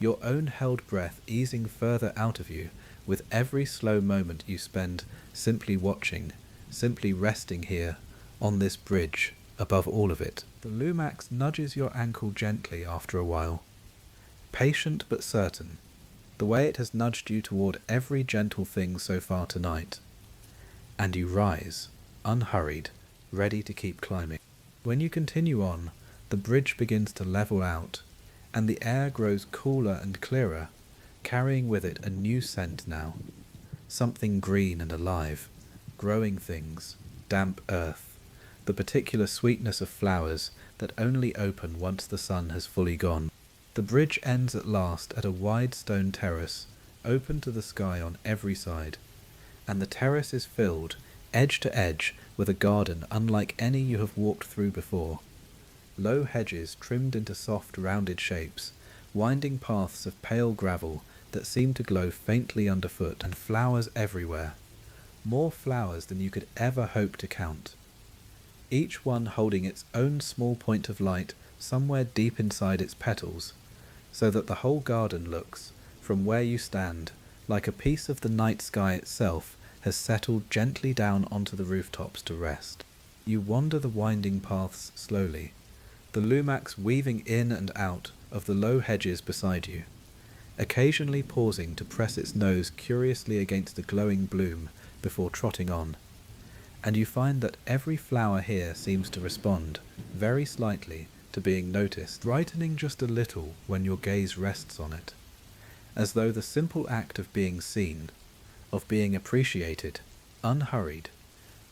your own held breath easing further out of you with every slow moment you spend simply watching, simply resting here, on this bridge, above all of it. The Lumax nudges your ankle gently after a while, patient but certain, the way it has nudged you toward every gentle thing so far tonight. And you rise, unhurried, ready to keep climbing. When you continue on, the bridge begins to level out, and the air grows cooler and clearer, carrying with it a new scent now, something green and alive, growing things, damp earth, the particular sweetness of flowers that only open once the sun has fully gone. The bridge ends at last at a wide stone terrace, open to the sky on every side, and the terrace is filled, edge to edge, with a garden unlike any you have walked through before. Low hedges trimmed into soft, rounded shapes, winding paths of pale gravel that seem to glow faintly underfoot, and flowers everywhere, more flowers than you could ever hope to count, each one holding its own small point of light somewhere deep inside its petals, so that the whole garden looks, from where you stand, like a piece of the night sky itself has settled gently down onto the rooftops to rest. You wander the winding paths slowly, the Lumax weaving in and out of the low hedges beside you, occasionally pausing to press its nose curiously against the glowing bloom before trotting on, and you find that every flower here seems to respond, very slightly, to being noticed, brightening just a little when your gaze rests on it, as though the simple act of being seen, of being appreciated, unhurried,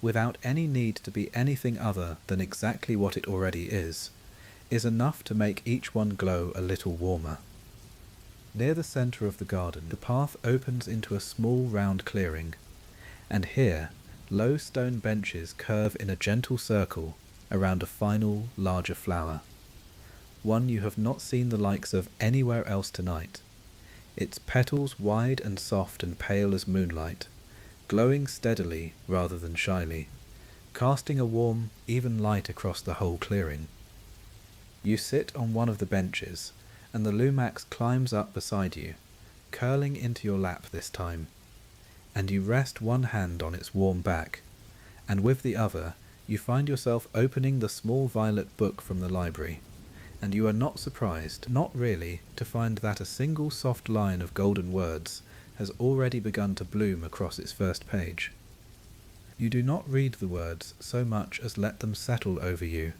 without any need to be anything other than exactly what it already is enough to make each one glow a little warmer. Near the centre of the garden, the path opens into a small round clearing, and here low stone benches curve in a gentle circle around a final, larger flower, one you have not seen the likes of anywhere else tonight, its petals wide and soft and pale as moonlight, glowing steadily rather than shyly, casting a warm, even light across the whole clearing. You sit on one of the benches, and the Lumax climbs up beside you, curling into your lap this time, and you rest one hand on its warm back, and with the other you find yourself opening the small violet book from the library, and you are not surprised, not really, to find that a single soft line of golden words has already begun to bloom across its first page. You do not read the words so much as let them settle over you,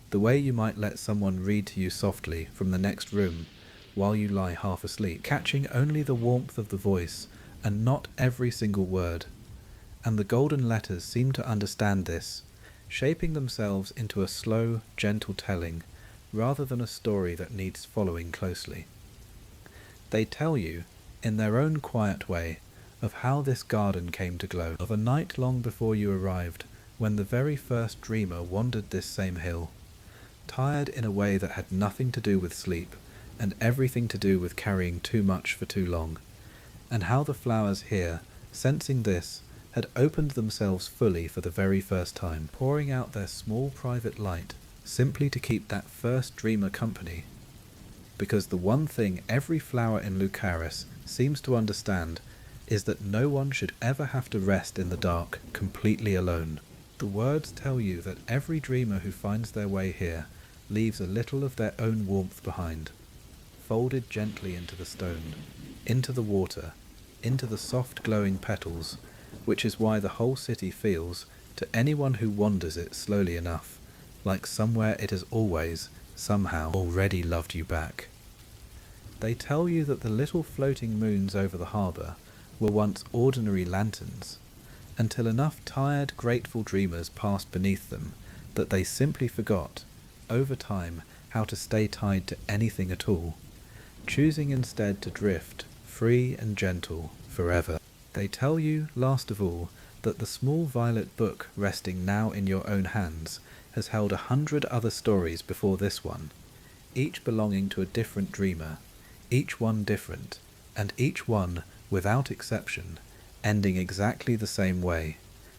the way you might let someone read to you softly from the next room while you lie half asleep, catching only the warmth of the voice and not every single word, and the golden letters seem to understand this, shaping themselves into a slow, gentle telling, rather than a story that needs following closely. They tell you, in their own quiet way, of how this garden came to glow, of a night long before you arrived, when the very first dreamer wandered this same hill, tired in a way that had nothing to do with sleep, and everything to do with carrying too much for too long, and how the flowers here, sensing this, had opened themselves fully for the very first time, pouring out their small private light, simply to keep that first dreamer company. Because the one thing every flower in Lucaris seems to understand is that no one should ever have to rest in the dark completely alone. The words tell you that every dreamer who finds their way here leaves a little of their own warmth behind, folded gently into the stone, into the water, into the soft glowing petals, which is why the whole city feels, to anyone who wanders it slowly enough, like somewhere it has always, somehow, already loved you back. They tell you that the little floating moons over the harbour were once ordinary lanterns, until enough tired, grateful dreamers passed beneath them that they simply forgot, over time, how to stay tied to anything at all, choosing instead to drift, free and gentle, forever. They tell you, last of all, that the small violet book resting now in your own hands has held 100 other stories before this one, each belonging to a different dreamer, each one different, and each one, without exception, ending exactly the same way,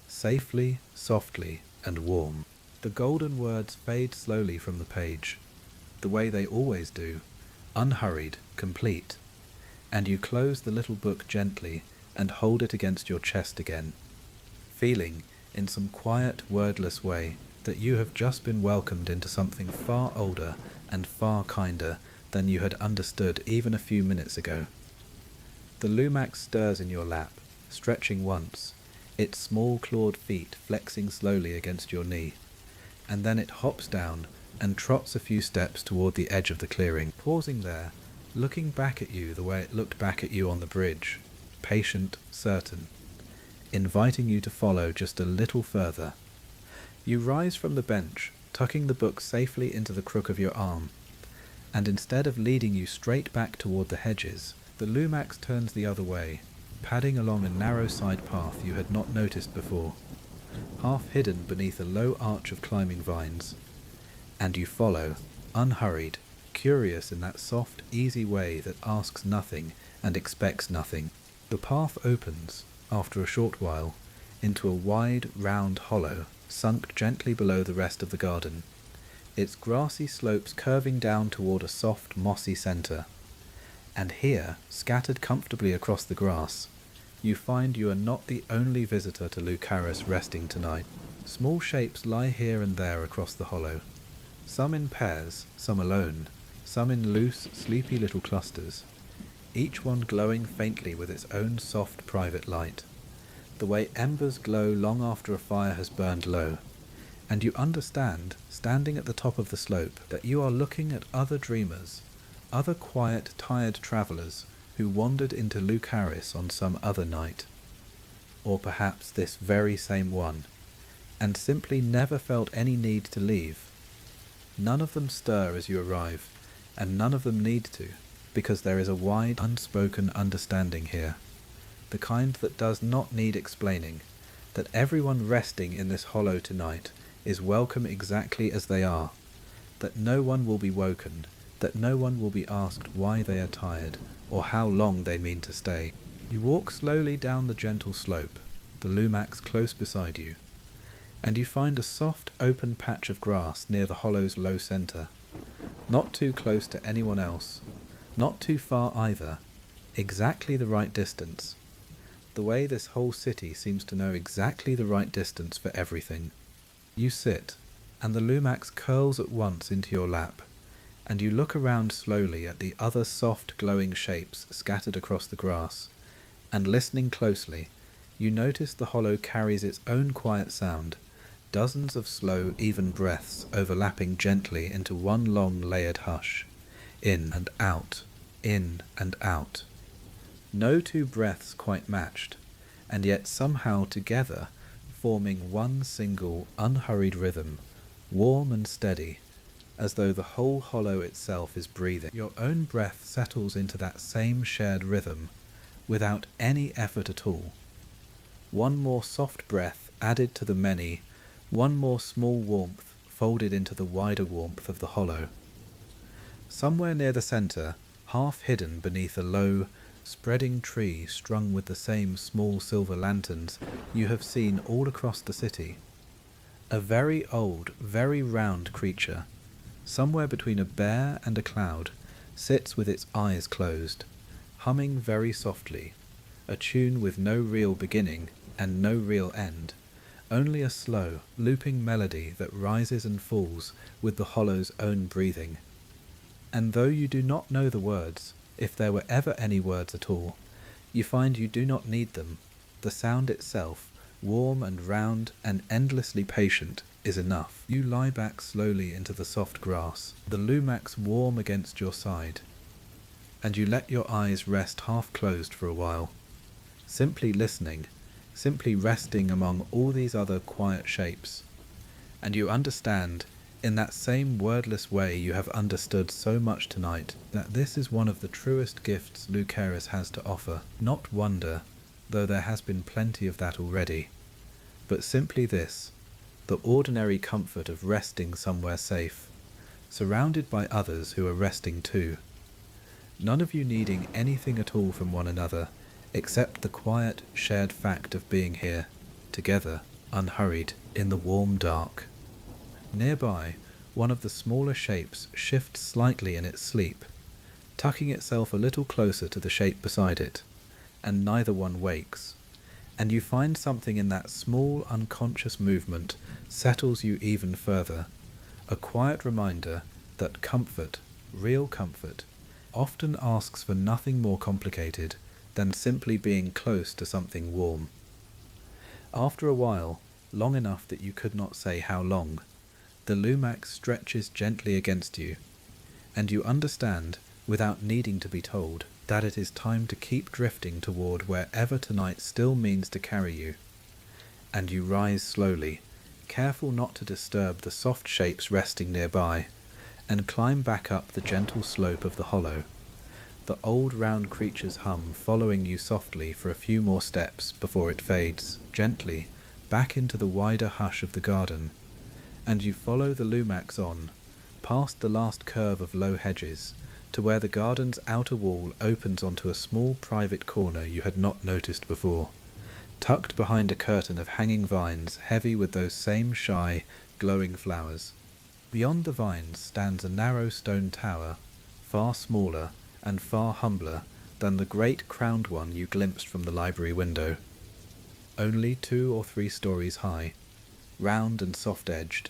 safely, softly, and warm. The golden words fade slowly from the page, the way they always do, unhurried, complete, and you close the little book gently and hold it against your chest again, feeling, in some quiet, wordless way, that you have just been welcomed into something far older and far kinder than you had understood even a few minutes ago. The Lumax stirs in your lap, stretching once, its small clawed feet flexing slowly against your knee, and then it hops down and trots a few steps toward the edge of the clearing, pausing there, looking back at you the way it looked back at you on the bridge, patient, certain, inviting you to follow just a little further. You rise from the bench, tucking the book safely into the crook of your arm, and instead of leading you straight back toward the hedges, the Lumax turns the other way, padding along a narrow side path you had not noticed before, half hidden beneath a low arch of climbing vines, and you follow, unhurried, curious in that soft, easy way that asks nothing and expects nothing. The path opens, after a short while, into a wide, round hollow, sunk gently below the rest of the garden, its grassy slopes curving down toward a soft, mossy centre. And here, scattered comfortably across the grass, you find you are not the only visitor to Lucaris resting tonight. Small shapes lie here and there across the hollow, some in pairs, some alone, some in loose, sleepy little clusters, each one glowing faintly with its own soft private light, the way embers glow long after a fire has burned low. And you understand, standing at the top of the slope, that you are looking at other dreamers, other quiet, tired travellers who wandered into Lucaris on some other night, or perhaps this very same one, and simply never felt any need to leave. None of them stir as you arrive, and none of them need to, because there is a wide, unspoken understanding here, the kind that does not need explaining, that everyone resting in this hollow tonight is welcome exactly as they are, that no one will be woken, that no one will be asked why they are tired, or how long they mean to stay. You walk slowly down the gentle slope, the Lumax close beside you, and you find a soft, open patch of grass near the hollow's low centre, not too close to anyone else, not too far either, exactly the right distance, the way this whole city seems to know exactly the right distance for everything. You sit, and the Lumax curls at once into your lap, and you look around slowly at the other soft glowing shapes scattered across the grass, and listening closely, you notice the hollow carries its own quiet sound, dozens of slow, even breaths overlapping gently into one long layered hush, in and out, in and out. No two breaths quite matched, and yet somehow together, forming one single, unhurried rhythm, warm and steady, as though the whole hollow itself is breathing. Your own breath settles into that same shared rhythm, without any effort at all. One more soft breath added to the many, one more small warmth folded into the wider warmth of the hollow. Somewhere near the centre, half hidden beneath a low, spreading tree strung with the same small silver lanterns you have seen all across the city, a very old, very round creature, somewhere between a bear and a cloud, sits with its eyes closed, humming very softly, a tune with no real beginning and no real end, only a slow, looping melody that rises and falls with the hollow's own breathing. And though you do not know the words, if there were ever any words at all, you find you do not need them. The sound itself, warm and round and endlessly patient, is enough. You lie back slowly into the soft grass, the lumax warm against your side, and you let your eyes rest half closed for a while, simply listening, simply resting among all these other quiet shapes. And you understand, in that same wordless way you have understood so much tonight, that this is one of the truest gifts Lucaris has to offer. Not wonder, though there has been plenty of that already, but simply this, the ordinary comfort of resting somewhere safe, surrounded by others who are resting too. None of you needing anything at all from one another, except the quiet, shared fact of being here, together, unhurried, in the warm dark. Nearby, one of the smaller shapes shifts slightly in its sleep, tucking itself a little closer to the shape beside it, and neither one wakes. And you find something in that small, unconscious movement settles you even further, a quiet reminder that comfort, real comfort, often asks for nothing more complicated than simply being close to something warm. After a while, long enough that you could not say how long, the lumax stretches gently against you, and you understand, without needing to be told, that it is time to keep drifting toward wherever tonight still means to carry you. And you rise slowly, careful not to disturb the soft shapes resting nearby, and climb back up the gentle slope of the hollow, the old round creature's hum following you softly for a few more steps before it fades, gently, back into the wider hush of the garden, and you follow the lumax on, past the last curve of low hedges, to where the garden's outer wall opens onto a small private corner you had not noticed before, tucked behind a curtain of hanging vines heavy with those same shy, glowing flowers. Beyond the vines stands a narrow stone tower, far smaller and far humbler than the great crowned one you glimpsed from the library window. Only 2 or 3 stories high, round and soft-edged,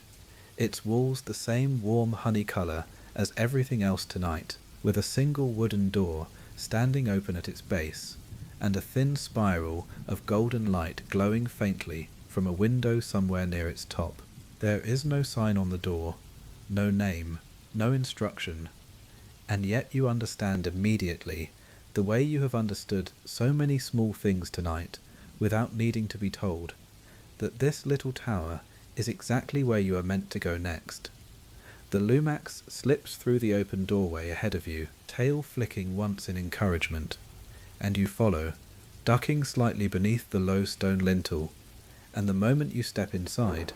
its walls the same warm honey colour as everything else tonight, with a single wooden door standing open at its base, and a thin spiral of golden light glowing faintly from a window somewhere near its top. There is no sign on the door, no name, no instruction, and yet you understand immediately, the way you have understood so many small things tonight, without needing to be told, that this little tower is exactly where you are meant to go next. The lumax slips through the open doorway ahead of you, tail flicking once in encouragement, and you follow, ducking slightly beneath the low stone lintel, and the moment you step inside,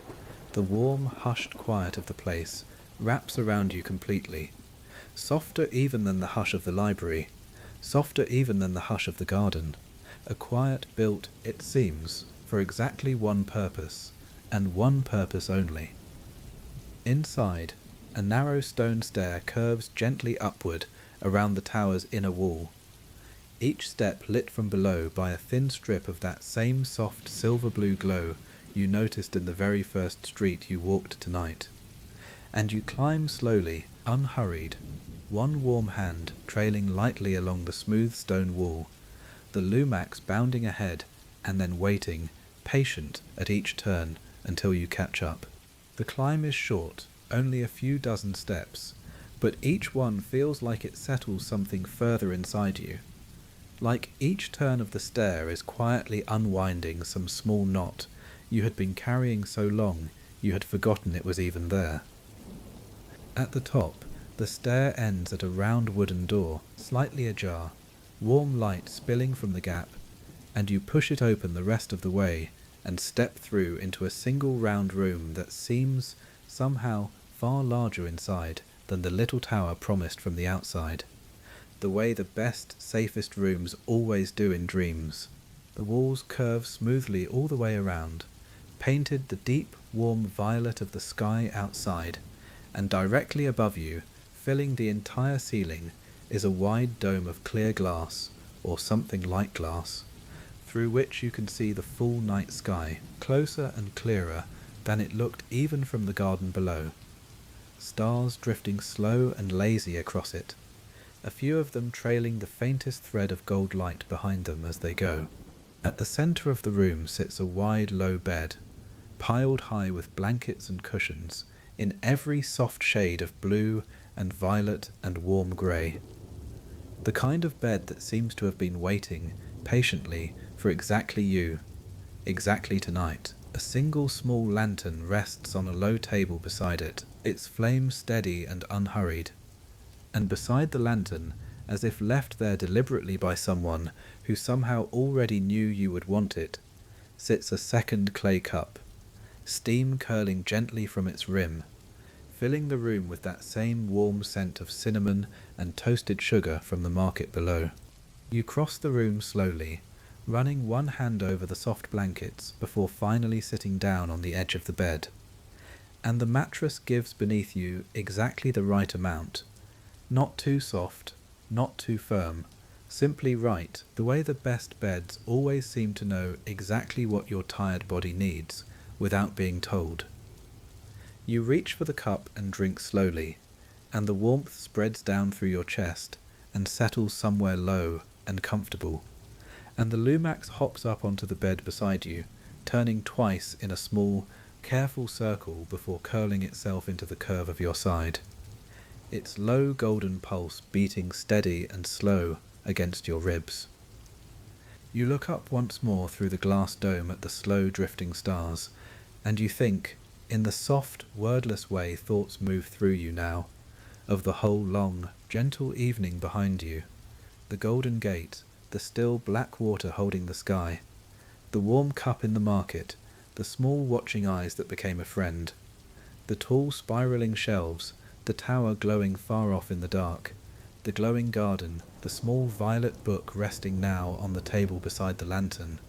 the warm, hushed quiet of the place wraps around you completely, softer even than the hush of the library, softer even than the hush of the garden, a quiet built, it seems, for exactly one purpose, and one purpose only. Inside, a narrow stone stair curves gently upward around the tower's inner wall, each step lit from below by a thin strip of that same soft silver-blue glow you noticed in the very first street you walked tonight. And you climb slowly, unhurried, one warm hand trailing lightly along the smooth stone wall, the lumax bounding ahead and then waiting, patient at each turn until you catch up. The climb is short, only a few dozen steps, but each one feels like it settles something further inside you, like each turn of the stair is quietly unwinding some small knot you had been carrying so long you had forgotten it was even there. At the top, the stair ends at a round wooden door, slightly ajar, warm light spilling from the gap, and you push it open the rest of the way and step through into a single round room that seems somehow far larger inside than the little tower promised from the outside, the way the best, safest rooms always do in dreams. The walls curve smoothly all the way around, painted the deep, warm violet of the sky outside, and directly above you, filling the entire ceiling, is a wide dome of clear glass, or something like glass, through which you can see the full night sky, closer and clearer than it looked even from the garden below. Stars drifting slow and lazy across it, a few of them trailing the faintest thread of gold light behind them as they go. At the centre of the room sits a wide, low bed, piled high with blankets and cushions, in every soft shade of blue and violet and warm grey. The kind of bed that seems to have been waiting patiently for exactly you, exactly tonight. A single small lantern rests on a low table beside it, its flame steady and unhurried. And beside the lantern, as if left there deliberately by someone who somehow already knew you would want it, sits a second clay cup, steam curling gently from its rim, filling the room with that same warm scent of cinnamon and toasted sugar from the market below. You cross the room slowly, running one hand over the soft blankets before finally sitting down on the edge of the bed. And the mattress gives beneath you exactly the right amount, not too soft, not too firm, simply right, the way the best beds always seem to know exactly what your tired body needs, without being told. You reach for the cup and drink slowly, and the warmth spreads down through your chest and settles somewhere low and comfortable, and the Lumax hops up onto the bed beside you, turning twice in a small, careful circle before curling itself into the curve of your side, its low golden pulse beating steady and slow against your ribs. You look up once more through the glass dome at the slow drifting stars, and you think, in the soft, wordless way thoughts move through you now, of the whole long, gentle evening behind you, the golden gate, the still black water holding the sky, the warm cup in the market, the small watching eyes that became a friend, the tall spiralling shelves, the tower glowing far off in the dark, the glowing garden, the small violet book resting now on the table beside the lantern.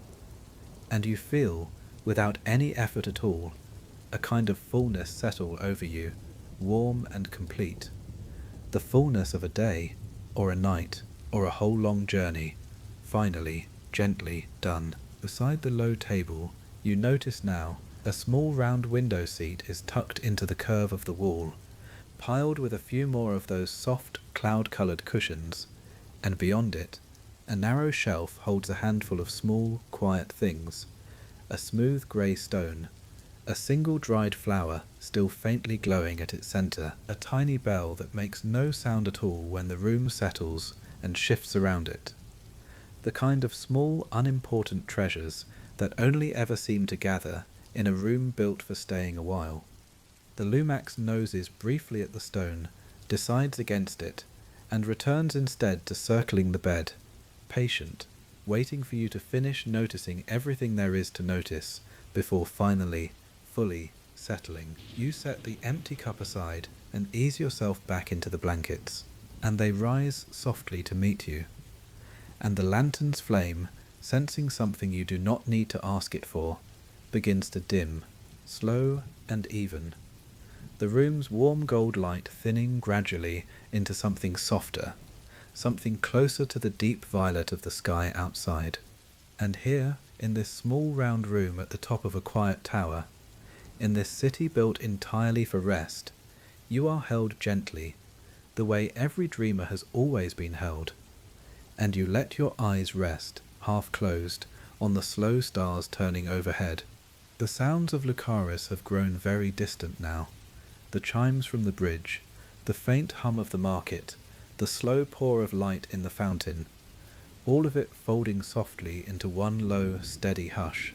And you feel, without any effort at all, a kind of fullness settle over you, warm and complete. The fullness of a day, or a night, or a whole long journey, finally, gently done. Beside the low table, you notice now, a small round window seat is tucked into the curve of the wall, piled with a few more of those soft, cloud-coloured cushions, and beyond it, a narrow shelf holds a handful of small, quiet things, a smooth grey stone, a single dried flower still faintly glowing at its centre, a tiny bell that makes no sound at all when the room settles and shifts around it. The kind of small, unimportant treasures that only ever seem to gather in a room built for staying a while. The Lumax noses briefly at the stone, decides against it, and returns instead to circling the bed, patient, waiting for you to finish noticing everything there is to notice before finally, fully settling. You set the empty cup aside and ease yourself back into the blankets, and they rise softly to meet you. And the lantern's flame, sensing something you do not need to ask it for, begins to dim, slow and even, the room's warm gold light thinning gradually into something softer, something closer to the deep violet of the sky outside. And here, in this small round room at the top of a quiet tower, in this city built entirely for rest, you are held gently, the way every dreamer has always been held, and you let your eyes rest, half closed, on the slow stars turning overhead. The sounds of Lucaris have grown very distant now, the chimes from the bridge, the faint hum of the market, the slow pour of light in the fountain, all of it folding softly into one low, steady hush,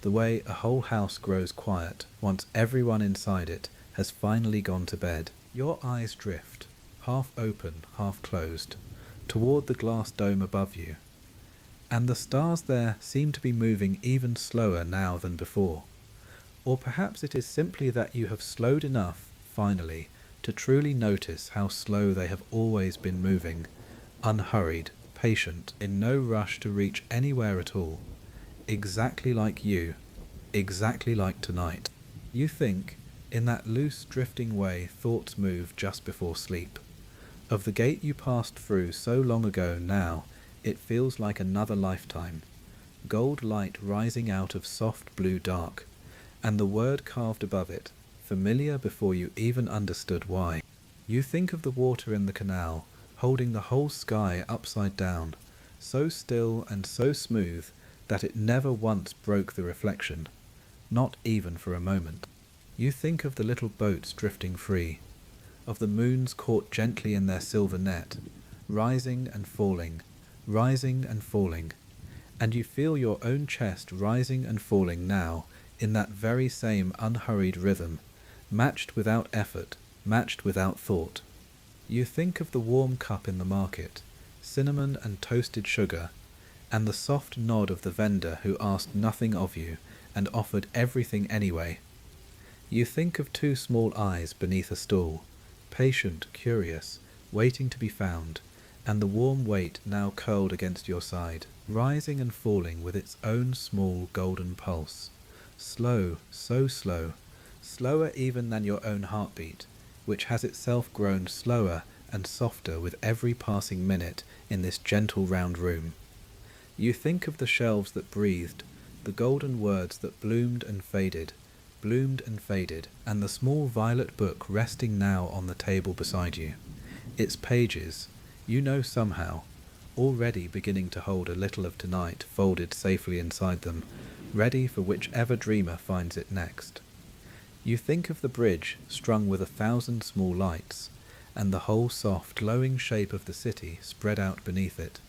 the way a whole house grows quiet once everyone inside it has finally gone to bed. Your eyes drift, half open, half closed, toward the glass dome above you, and the stars there seem to be moving even slower now than before. Or perhaps it is simply that you have slowed enough, finally, to truly notice how slow they have always been moving, unhurried, patient, in no rush to reach anywhere at all. Exactly like you, exactly like tonight. You think, in that loose drifting way thoughts move just before sleep, of the gate you passed through so long ago. Now it feels like another lifetime. Gold light rising out of soft blue dark, and the word carved above it, familiar before you even understood why. You think of the water in the canal, holding the whole sky upside down, so still and so smooth that it never once broke the reflection, not even for a moment. You think of the little boats drifting free, of the moons caught gently in their silver net, rising and falling, and you feel your own chest rising and falling now in that very same unhurried rhythm, matched without effort, matched without thought. You think of the warm cup in the market, cinnamon and toasted sugar, and the soft nod of the vendor who asked nothing of you and offered everything anyway. You think of two small eyes beneath a stall, patient, curious, waiting to be found, and the warm weight now curled against your side, rising and falling with its own small golden pulse. Slow, so slow, slower even than your own heartbeat, which has itself grown slower and softer with every passing minute in this gentle round room. You think of the shelves that breathed, the golden words that bloomed and faded, and the small violet book resting now on the table beside you. Its pages, you know somehow, already beginning to hold a little of tonight folded safely inside them, ready for whichever dreamer finds it next. You think of the bridge strung with 1,000 small lights, and the whole soft, glowing shape of the city spread out beneath it,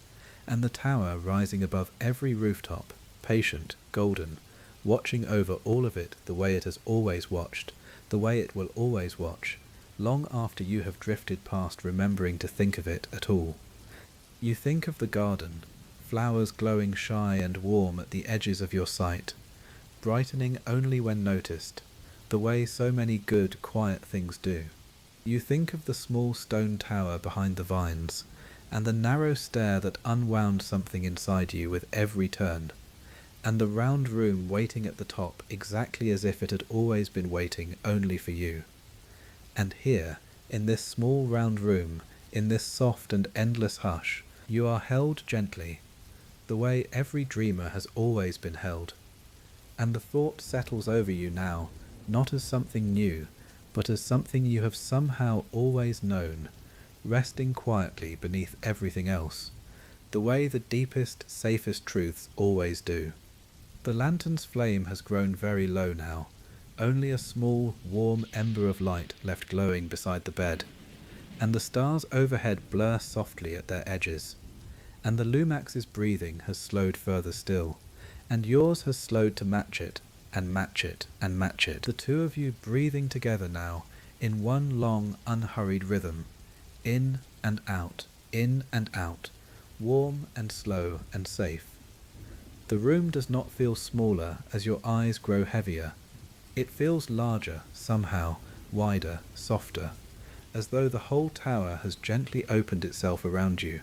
and the tower rising above every rooftop, patient, golden, watching over all of it the way it has always watched, the way it will always watch, long after you have drifted past remembering to think of it at all. You think of the garden, flowers glowing shy and warm at the edges of your sight, brightening only when noticed, the way so many good, quiet things do. You think of the small stone tower behind the vines, and the narrow stair that unwound something inside you with every turn, and the round room waiting at the top exactly as if it had always been waiting only for you. And here, in this small round room, in this soft and endless hush, you are held gently, the way every dreamer has always been held. And the thought settles over you now, not as something new, but as something you have somehow always known, resting quietly beneath everything else, the way the deepest, safest truths always do. The lantern's flame has grown very low now, only a small, warm ember of light left glowing beside the bed, and the stars overhead blur softly at their edges, and the Lumax's breathing has slowed further still, and yours has slowed to match it, and match it, and match it. The two of you breathing together now, in one long, unhurried rhythm, in and out, warm and slow and safe. The room does not feel smaller as your eyes grow heavier. It feels larger, somehow, wider, softer, as though the whole tower has gently opened itself around you,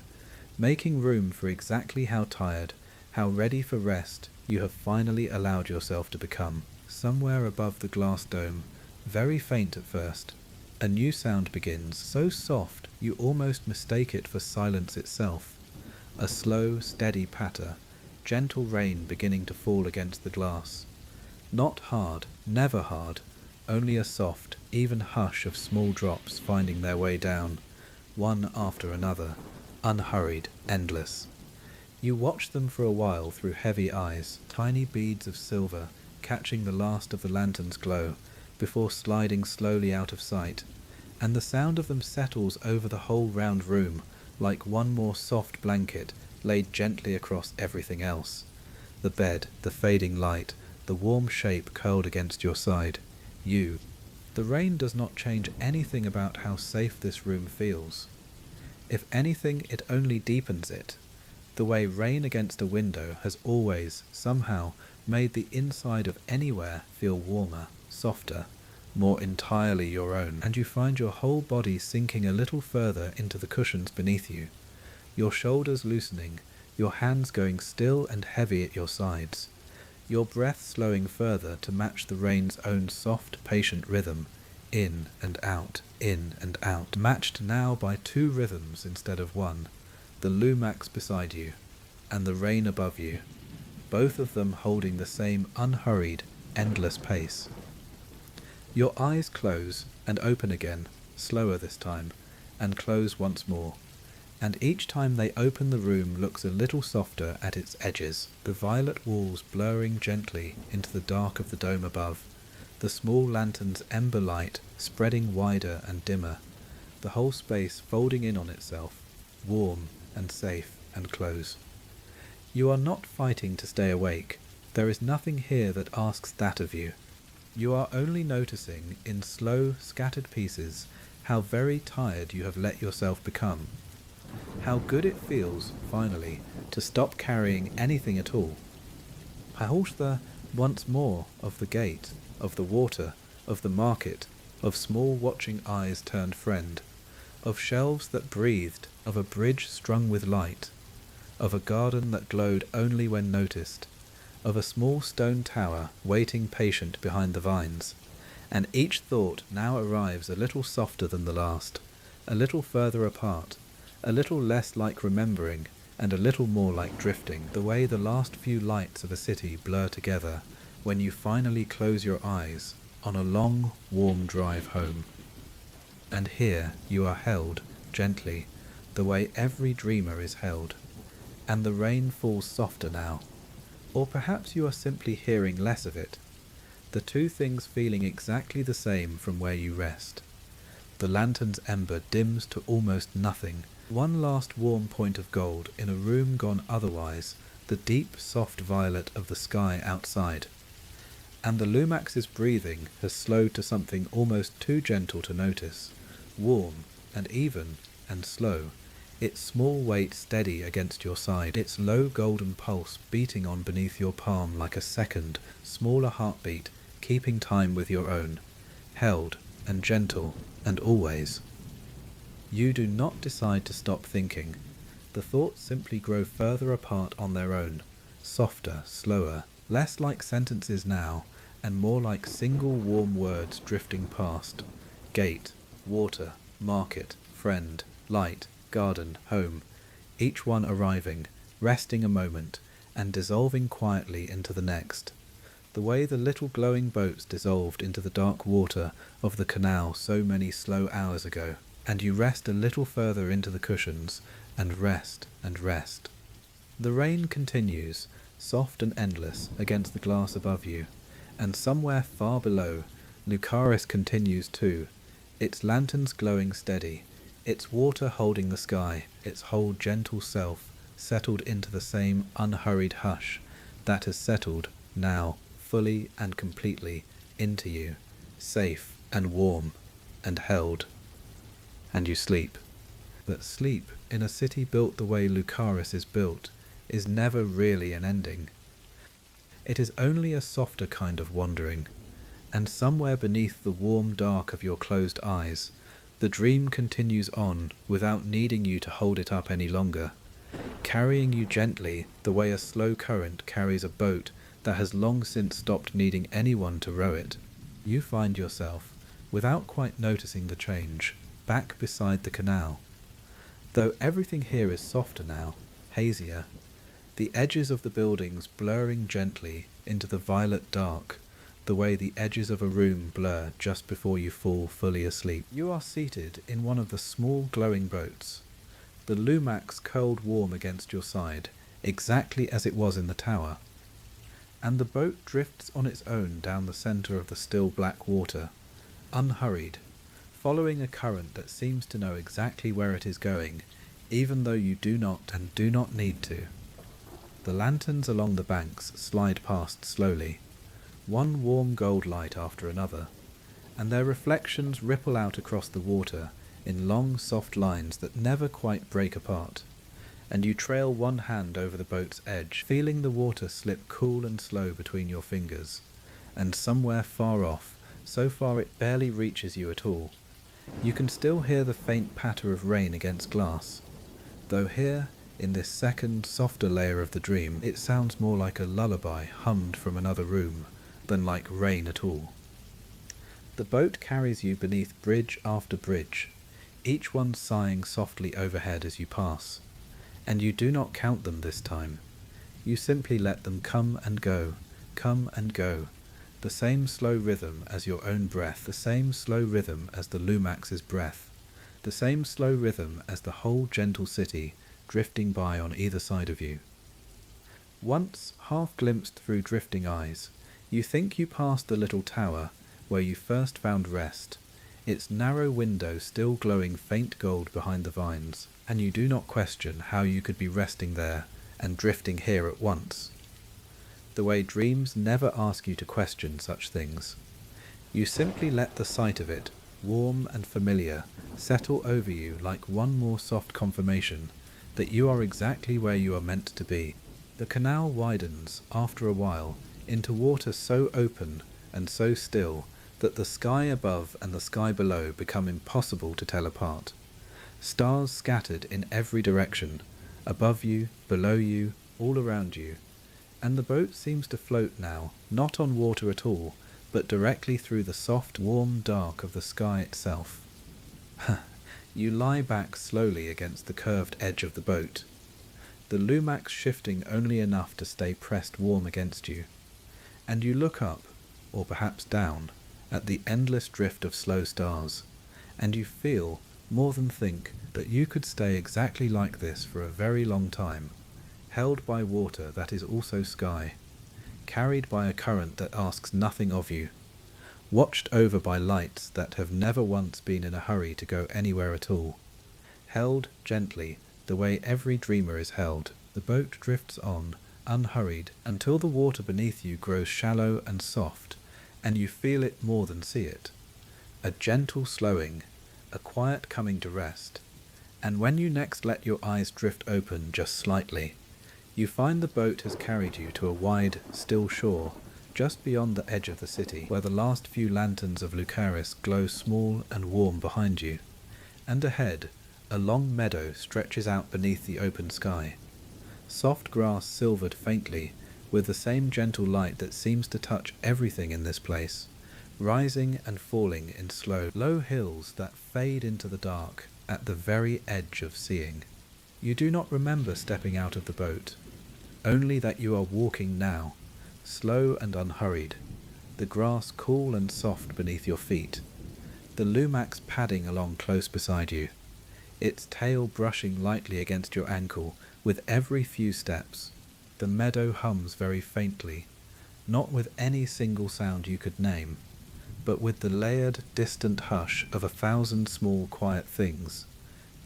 making room for exactly how tired, how ready for rest you have finally allowed yourself to become. Somewhere above the glass dome, very faint at first, a new sound begins, so soft you almost mistake it for silence itself. A slow, steady patter, gentle rain beginning to fall against the glass. Not hard, never hard, only a soft, even hush of small drops finding their way down, one after another, unhurried, endless. You watch them for a while through heavy eyes, tiny beads of silver catching the last of the lantern's glow, before sliding slowly out of sight, and the sound of them settles over the whole round room like one more soft blanket laid gently across everything else. The bed, the fading light, the warm shape curled against your side. You. The rain does not change anything about how safe this room feels. If anything, it only deepens it. The way rain against a window has always, somehow, made the inside of anywhere feel warmer, softer, more entirely your own, and you find your whole body sinking a little further into the cushions beneath you, your shoulders loosening, your hands going still and heavy at your sides, your breath slowing further to match the rain's own soft, patient rhythm, in and out, matched now by two rhythms instead of one, the Lumax beside you, and the rain above you, both of them holding the same unhurried, endless pace. Your eyes close and open again, slower this time, and close once more, and each time they open the room looks a little softer at its edges, the violet walls blurring gently into the dark of the dome above, the small lantern's ember light spreading wider and dimmer, the whole space folding in on itself, warm and safe and close. You are not fighting to stay awake. There is nothing here that asks that of you. You are only noticing, in slow, scattered pieces, how very tired you have let yourself become. How good it feels, finally, to stop carrying anything at all. Behold once more of the gate, of the water, of the market, of small watching eyes turned friend, of shelves that breathed, of a bridge strung with light, of a garden that glowed only when noticed, of a small stone tower waiting patient behind the vines, and each thought now arrives a little softer than the last, a little further apart, a little less like remembering, and a little more like drifting, the way the last few lights of a city blur together when you finally close your eyes on a long, warm drive home. And here you are held, gently, the way every dreamer is held, and the rain falls softer now. Or perhaps you are simply hearing less of it, the two things feeling exactly the same from where you rest. The lantern's ember dims to almost nothing, one last warm point of gold in a room gone otherwise, the deep, soft violet of the sky outside. And the Lumax's breathing has slowed to something almost too gentle to notice, warm and even and slow, its small weight steady against your side, its low golden pulse beating on beneath your palm like a second, smaller heartbeat, keeping time with your own, held and gentle and always. You do not decide to stop thinking. The thoughts simply grow further apart on their own, softer, slower, less like sentences now, and more like single warm words drifting past. Gate, water, market, friend, light, garden, home, each one arriving, resting a moment, and dissolving quietly into the next, the way the little glowing boats dissolved into the dark water of the canal so many slow hours ago, and you rest a little further into the cushions, and rest and rest. The rain continues, soft and endless, against the glass above you, and somewhere far below, Lucaris continues too, its lanterns glowing steady, its water holding the sky, its whole gentle self settled into the same unhurried hush that has settled, now, fully and completely, into you, safe and warm and held. And you sleep. But sleep, in a city built the way Lucaris is built, is never really an ending. It is only a softer kind of wandering, and somewhere beneath the warm dark of your closed eyes, the dream continues on without needing you to hold it up any longer, carrying you gently the way a slow current carries a boat that has long since stopped needing anyone to row it. You find yourself, without quite noticing the change, back beside the canal. Though everything here is softer now, hazier, the edges of the buildings blurring gently into the violet dark, the way the edges of a room blur just before you fall fully asleep. You are seated in one of the small glowing boats, the Lumax curled warm against your side, exactly as it was in the tower, and the boat drifts on its own down the centre of the still black water, unhurried, following a current that seems to know exactly where it is going, even though you do not and do not need to. The lanterns along the banks slide past slowly, one warm gold light after another, and their reflections ripple out across the water in long soft lines that never quite break apart, and you trail one hand over the boat's edge, feeling the water slip cool and slow between your fingers, and somewhere far off, so far it barely reaches you at all, you can still hear the faint patter of rain against glass, though here, in this second, softer layer of the dream, it sounds more like a lullaby hummed from another room than like rain at all. The boat carries you beneath bridge after bridge, each one sighing softly overhead as you pass, and you do not count them this time. You simply let them come and go, the same slow rhythm as your own breath, the same slow rhythm as the Lumax's breath, the same slow rhythm as the whole gentle city drifting by on either side of you. Once, half glimpsed through drifting eyes, you think you passed the little tower where you first found rest, its narrow window still glowing faint gold behind the vines, and you do not question how you could be resting there and drifting here at once. The way dreams never ask you to question such things. You simply let the sight of it, warm and familiar, settle over you like one more soft confirmation that you are exactly where you are meant to be. The canal widens, after a while, into water so open and so still that the sky above and the sky below become impossible to tell apart. Stars scattered in every direction, above you, below you, all around you, and the boat seems to float now, not on water at all, but directly through the soft, warm dark of the sky itself. You lie back slowly against the curved edge of the boat, the Lumax shifting only enough to stay pressed warm against you, and you look up, or perhaps down, at the endless drift of slow stars, and you feel, more than think, that you could stay exactly like this for a very long time, held by water that is also sky, carried by a current that asks nothing of you, watched over by lights that have never once been in a hurry to go anywhere at all, held gently the way every dreamer is held. The boat drifts on, unhurried, until the water beneath you grows shallow and soft, and you feel it more than see it. A gentle slowing, a quiet coming to rest, and when you next let your eyes drift open just slightly, you find the boat has carried you to a wide, still shore, just beyond the edge of the city, where the last few lanterns of Lucaris glow small and warm behind you, and ahead, a long meadow stretches out beneath the open sky. Soft grass silvered faintly, with the same gentle light that seems to touch everything in this place, rising and falling in slow, low hills that fade into the dark at the very edge of seeing. You do not remember stepping out of the boat, only that you are walking now, slow and unhurried, the grass cool and soft beneath your feet, the Lumax padding along close beside you, its tail brushing lightly against your ankle with every few steps. The meadow hums very faintly, not with any single sound you could name, but with the layered, distant hush of 1,000 small, quiet things.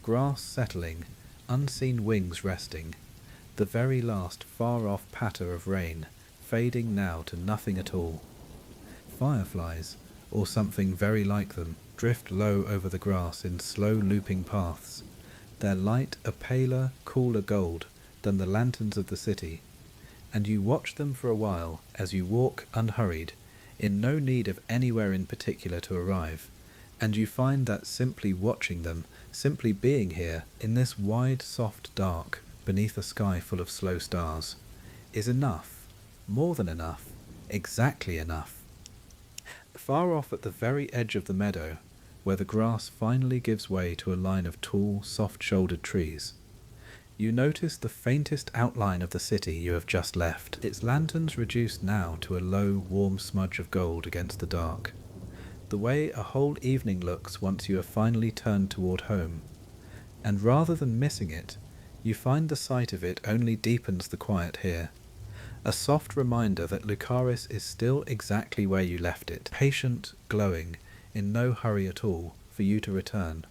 Grass settling, unseen wings resting, the very last far-off patter of rain, fading now to nothing at all. Fireflies, or something very like them, drift low over the grass in slow looping paths, their light a paler, cooler gold than the lanterns of the city, and you watch them for a while as you walk unhurried, in no need of anywhere in particular to arrive, and you find that simply watching them, simply being here, in this wide, soft dark, beneath a sky full of slow stars, is enough, more than enough, exactly enough. Far off at the very edge of the meadow, where the grass finally gives way to a line of tall, soft-shouldered trees, you notice the faintest outline of the city you have just left, its lanterns reduced now to a low, warm smudge of gold against the dark, the way a whole evening looks once you have finally turned toward home, and rather than missing it, you find the sight of it only deepens the quiet here, a soft reminder that Lucaris is still exactly where you left it, patient, glowing, in no hurry at all for you to return.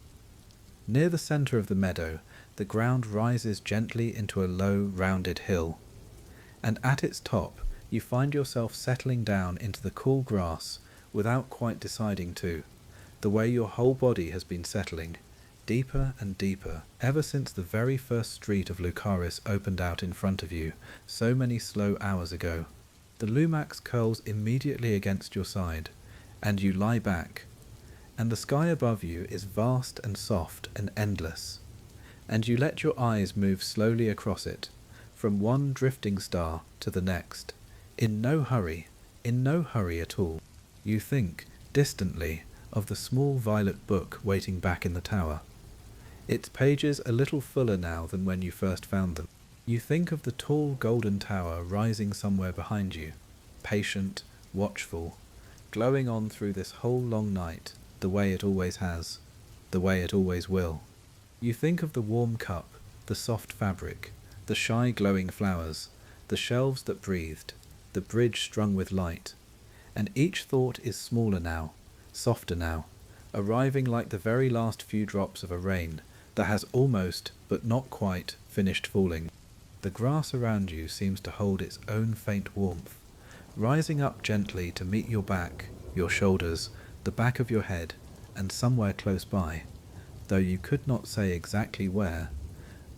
Near the centre of the meadow, The ground rises gently into a low, rounded hill, and at its top you find yourself settling down into the cool grass without quite deciding to, the way your whole body has been settling, deeper and deeper, ever since the very first street of Lucaris opened out in front of you, so many slow hours ago. The Lumax curls immediately against your side, and you lie back, and the sky above you is vast and soft and endless, and you let your eyes move slowly across it, from one drifting star to the next, in no hurry at all. You think, distantly, of the small violet book waiting back in the tower, its pages a little fuller now than when you first found them. You think of the tall golden tower rising somewhere behind you, patient, watchful, glowing on through this whole long night, the way it always has, the way it always will. You think of the warm cup, the soft fabric, the shy glowing flowers, the shelves that breathed, the bridge strung with light, and each thought is smaller now, softer now, arriving like the very last few drops of a rain that has almost, but not quite, finished falling. The grass around you seems to hold its own faint warmth, rising up gently to meet your back, your shoulders, the back of your head, and somewhere close by, though you could not say exactly where,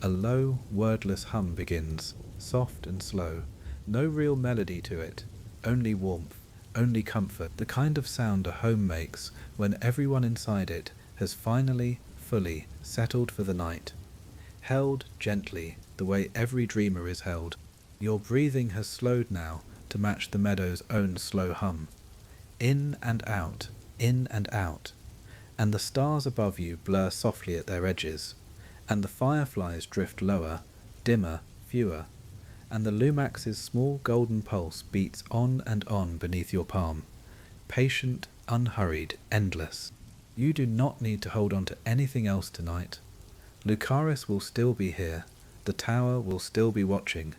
a low, wordless hum begins, soft and slow, no real melody to it, only warmth, only comfort, the kind of sound a home makes when everyone inside it has finally, fully settled for the night. Held gently, the way every dreamer is held. Your breathing has slowed now to match the meadow's own slow hum. In and out, and the stars above you blur softly at their edges, and the fireflies drift lower, dimmer, fewer, and the Lumax's small golden pulse beats on and on beneath your palm, patient, unhurried, endless. You do not need to hold on to anything else tonight. Lucaris will still be here, the tower will still be watching,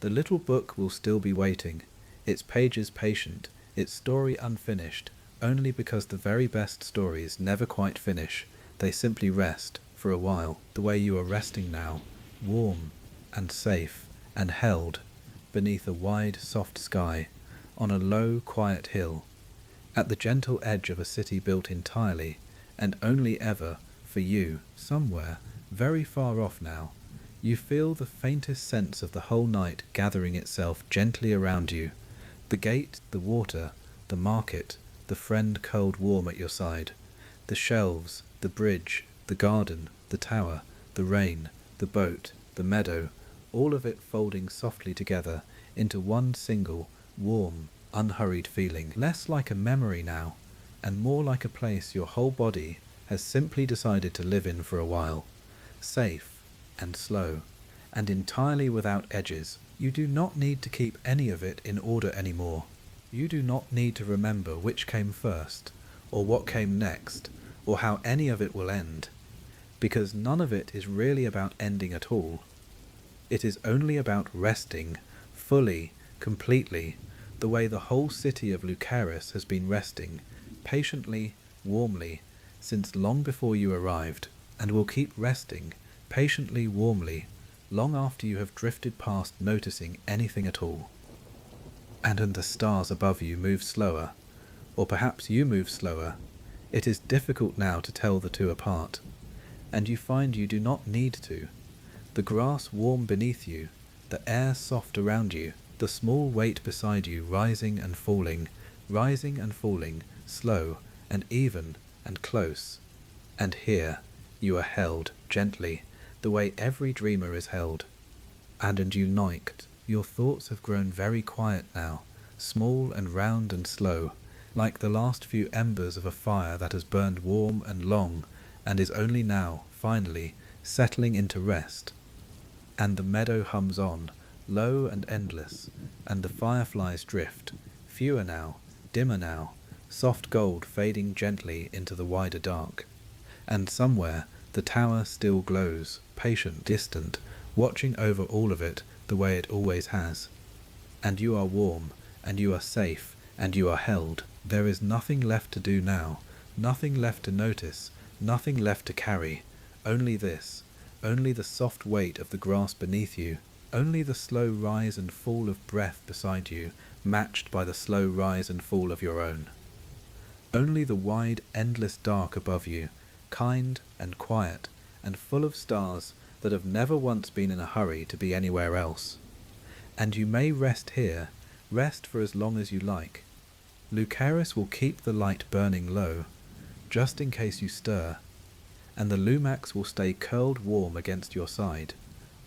the little book will still be waiting, its pages patient, its story unfinished, only because the very best stories never quite finish, they simply rest, for a while, the way you are resting now, warm and safe and held, beneath a wide, soft sky, on a low, quiet hill, at the gentle edge of a city built entirely, and only ever, for you, somewhere, very far off now. You feel the faintest sense of the whole night gathering itself gently around you, the gate, the water, the market, the friend curled warm at your side, the shelves, the bridge, the garden, the tower, the rain, the boat, the meadow, all of it folding softly together into one single, warm, unhurried feeling, less like a memory now, and more like a place your whole body has simply decided to live in for a while, safe and slow, and entirely without edges. You do not need to keep any of it in order anymore. You do not need to remember which came first, or what came next, or how any of it will end, because none of it is really about ending at all. It is only about resting, fully, completely, the way the whole city of Lucaris has been resting, patiently, warmly, since long before you arrived, and will keep resting, patiently, warmly, long after you have drifted past noticing anything at all. And when the stars above you move slower, or perhaps you move slower, it is difficult now to tell the two apart, and you find you do not need to. The grass warm beneath you, the air soft around you, the small weight beside you rising and falling, slow and even and close. And here you are held gently, the way every dreamer is held. And you niked. Your thoughts have grown very quiet now, small and round and slow, like the last few embers of a fire that has burned warm and long, and is only now, finally, settling into rest. And the meadow hums on, low and endless, and the fireflies drift, fewer now, dimmer now, soft gold fading gently into the wider dark. And somewhere the tower still glows, patient, distant, watching over all of it the way it always has. And you are warm, and you are safe, and you are held. There is nothing left to do now, nothing left to notice, nothing left to carry, only this, only the soft weight of the grass beneath you, only the slow rise and fall of breath beside you, matched by the slow rise and fall of your own. Only the wide, endless dark above you, kind and quiet, and full of stars that have never once been in a hurry to be anywhere else. And you may rest here, rest for as long as you like. Lucaris will keep the light burning low, just in case you stir, and the Lumax will stay curled warm against your side,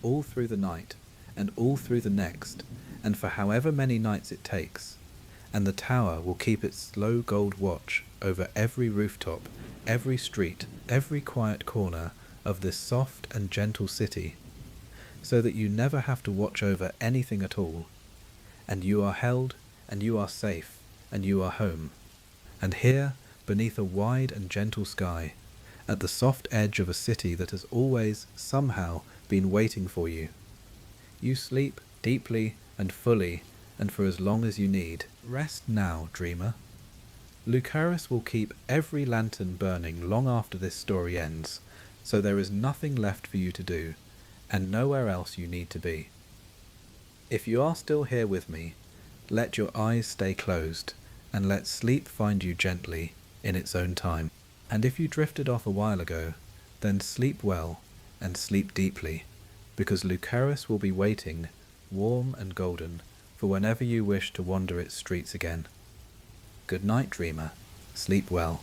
all through the night, and all through the next, and for however many nights it takes, and the tower will keep its slow gold watch over every rooftop, every street, every quiet corner of this soft and gentle city, so that you never have to watch over anything at all, and you are held, and you are safe, and you are home, and here, beneath a wide and gentle sky, at the soft edge of a city that has always, somehow, been waiting for you. You sleep deeply and fully, and for as long as you need. Rest now, dreamer. Lucaris will keep every lantern burning long after this story ends, so there is nothing left for you to do, and nowhere else you need to be. If you are still here with me, let your eyes stay closed, and let sleep find you gently, in its own time. And if you drifted off a while ago, then sleep well, and sleep deeply, because Lucaris will be waiting, warm and golden, for whenever you wish to wander its streets again. Good night, dreamer. Sleep well.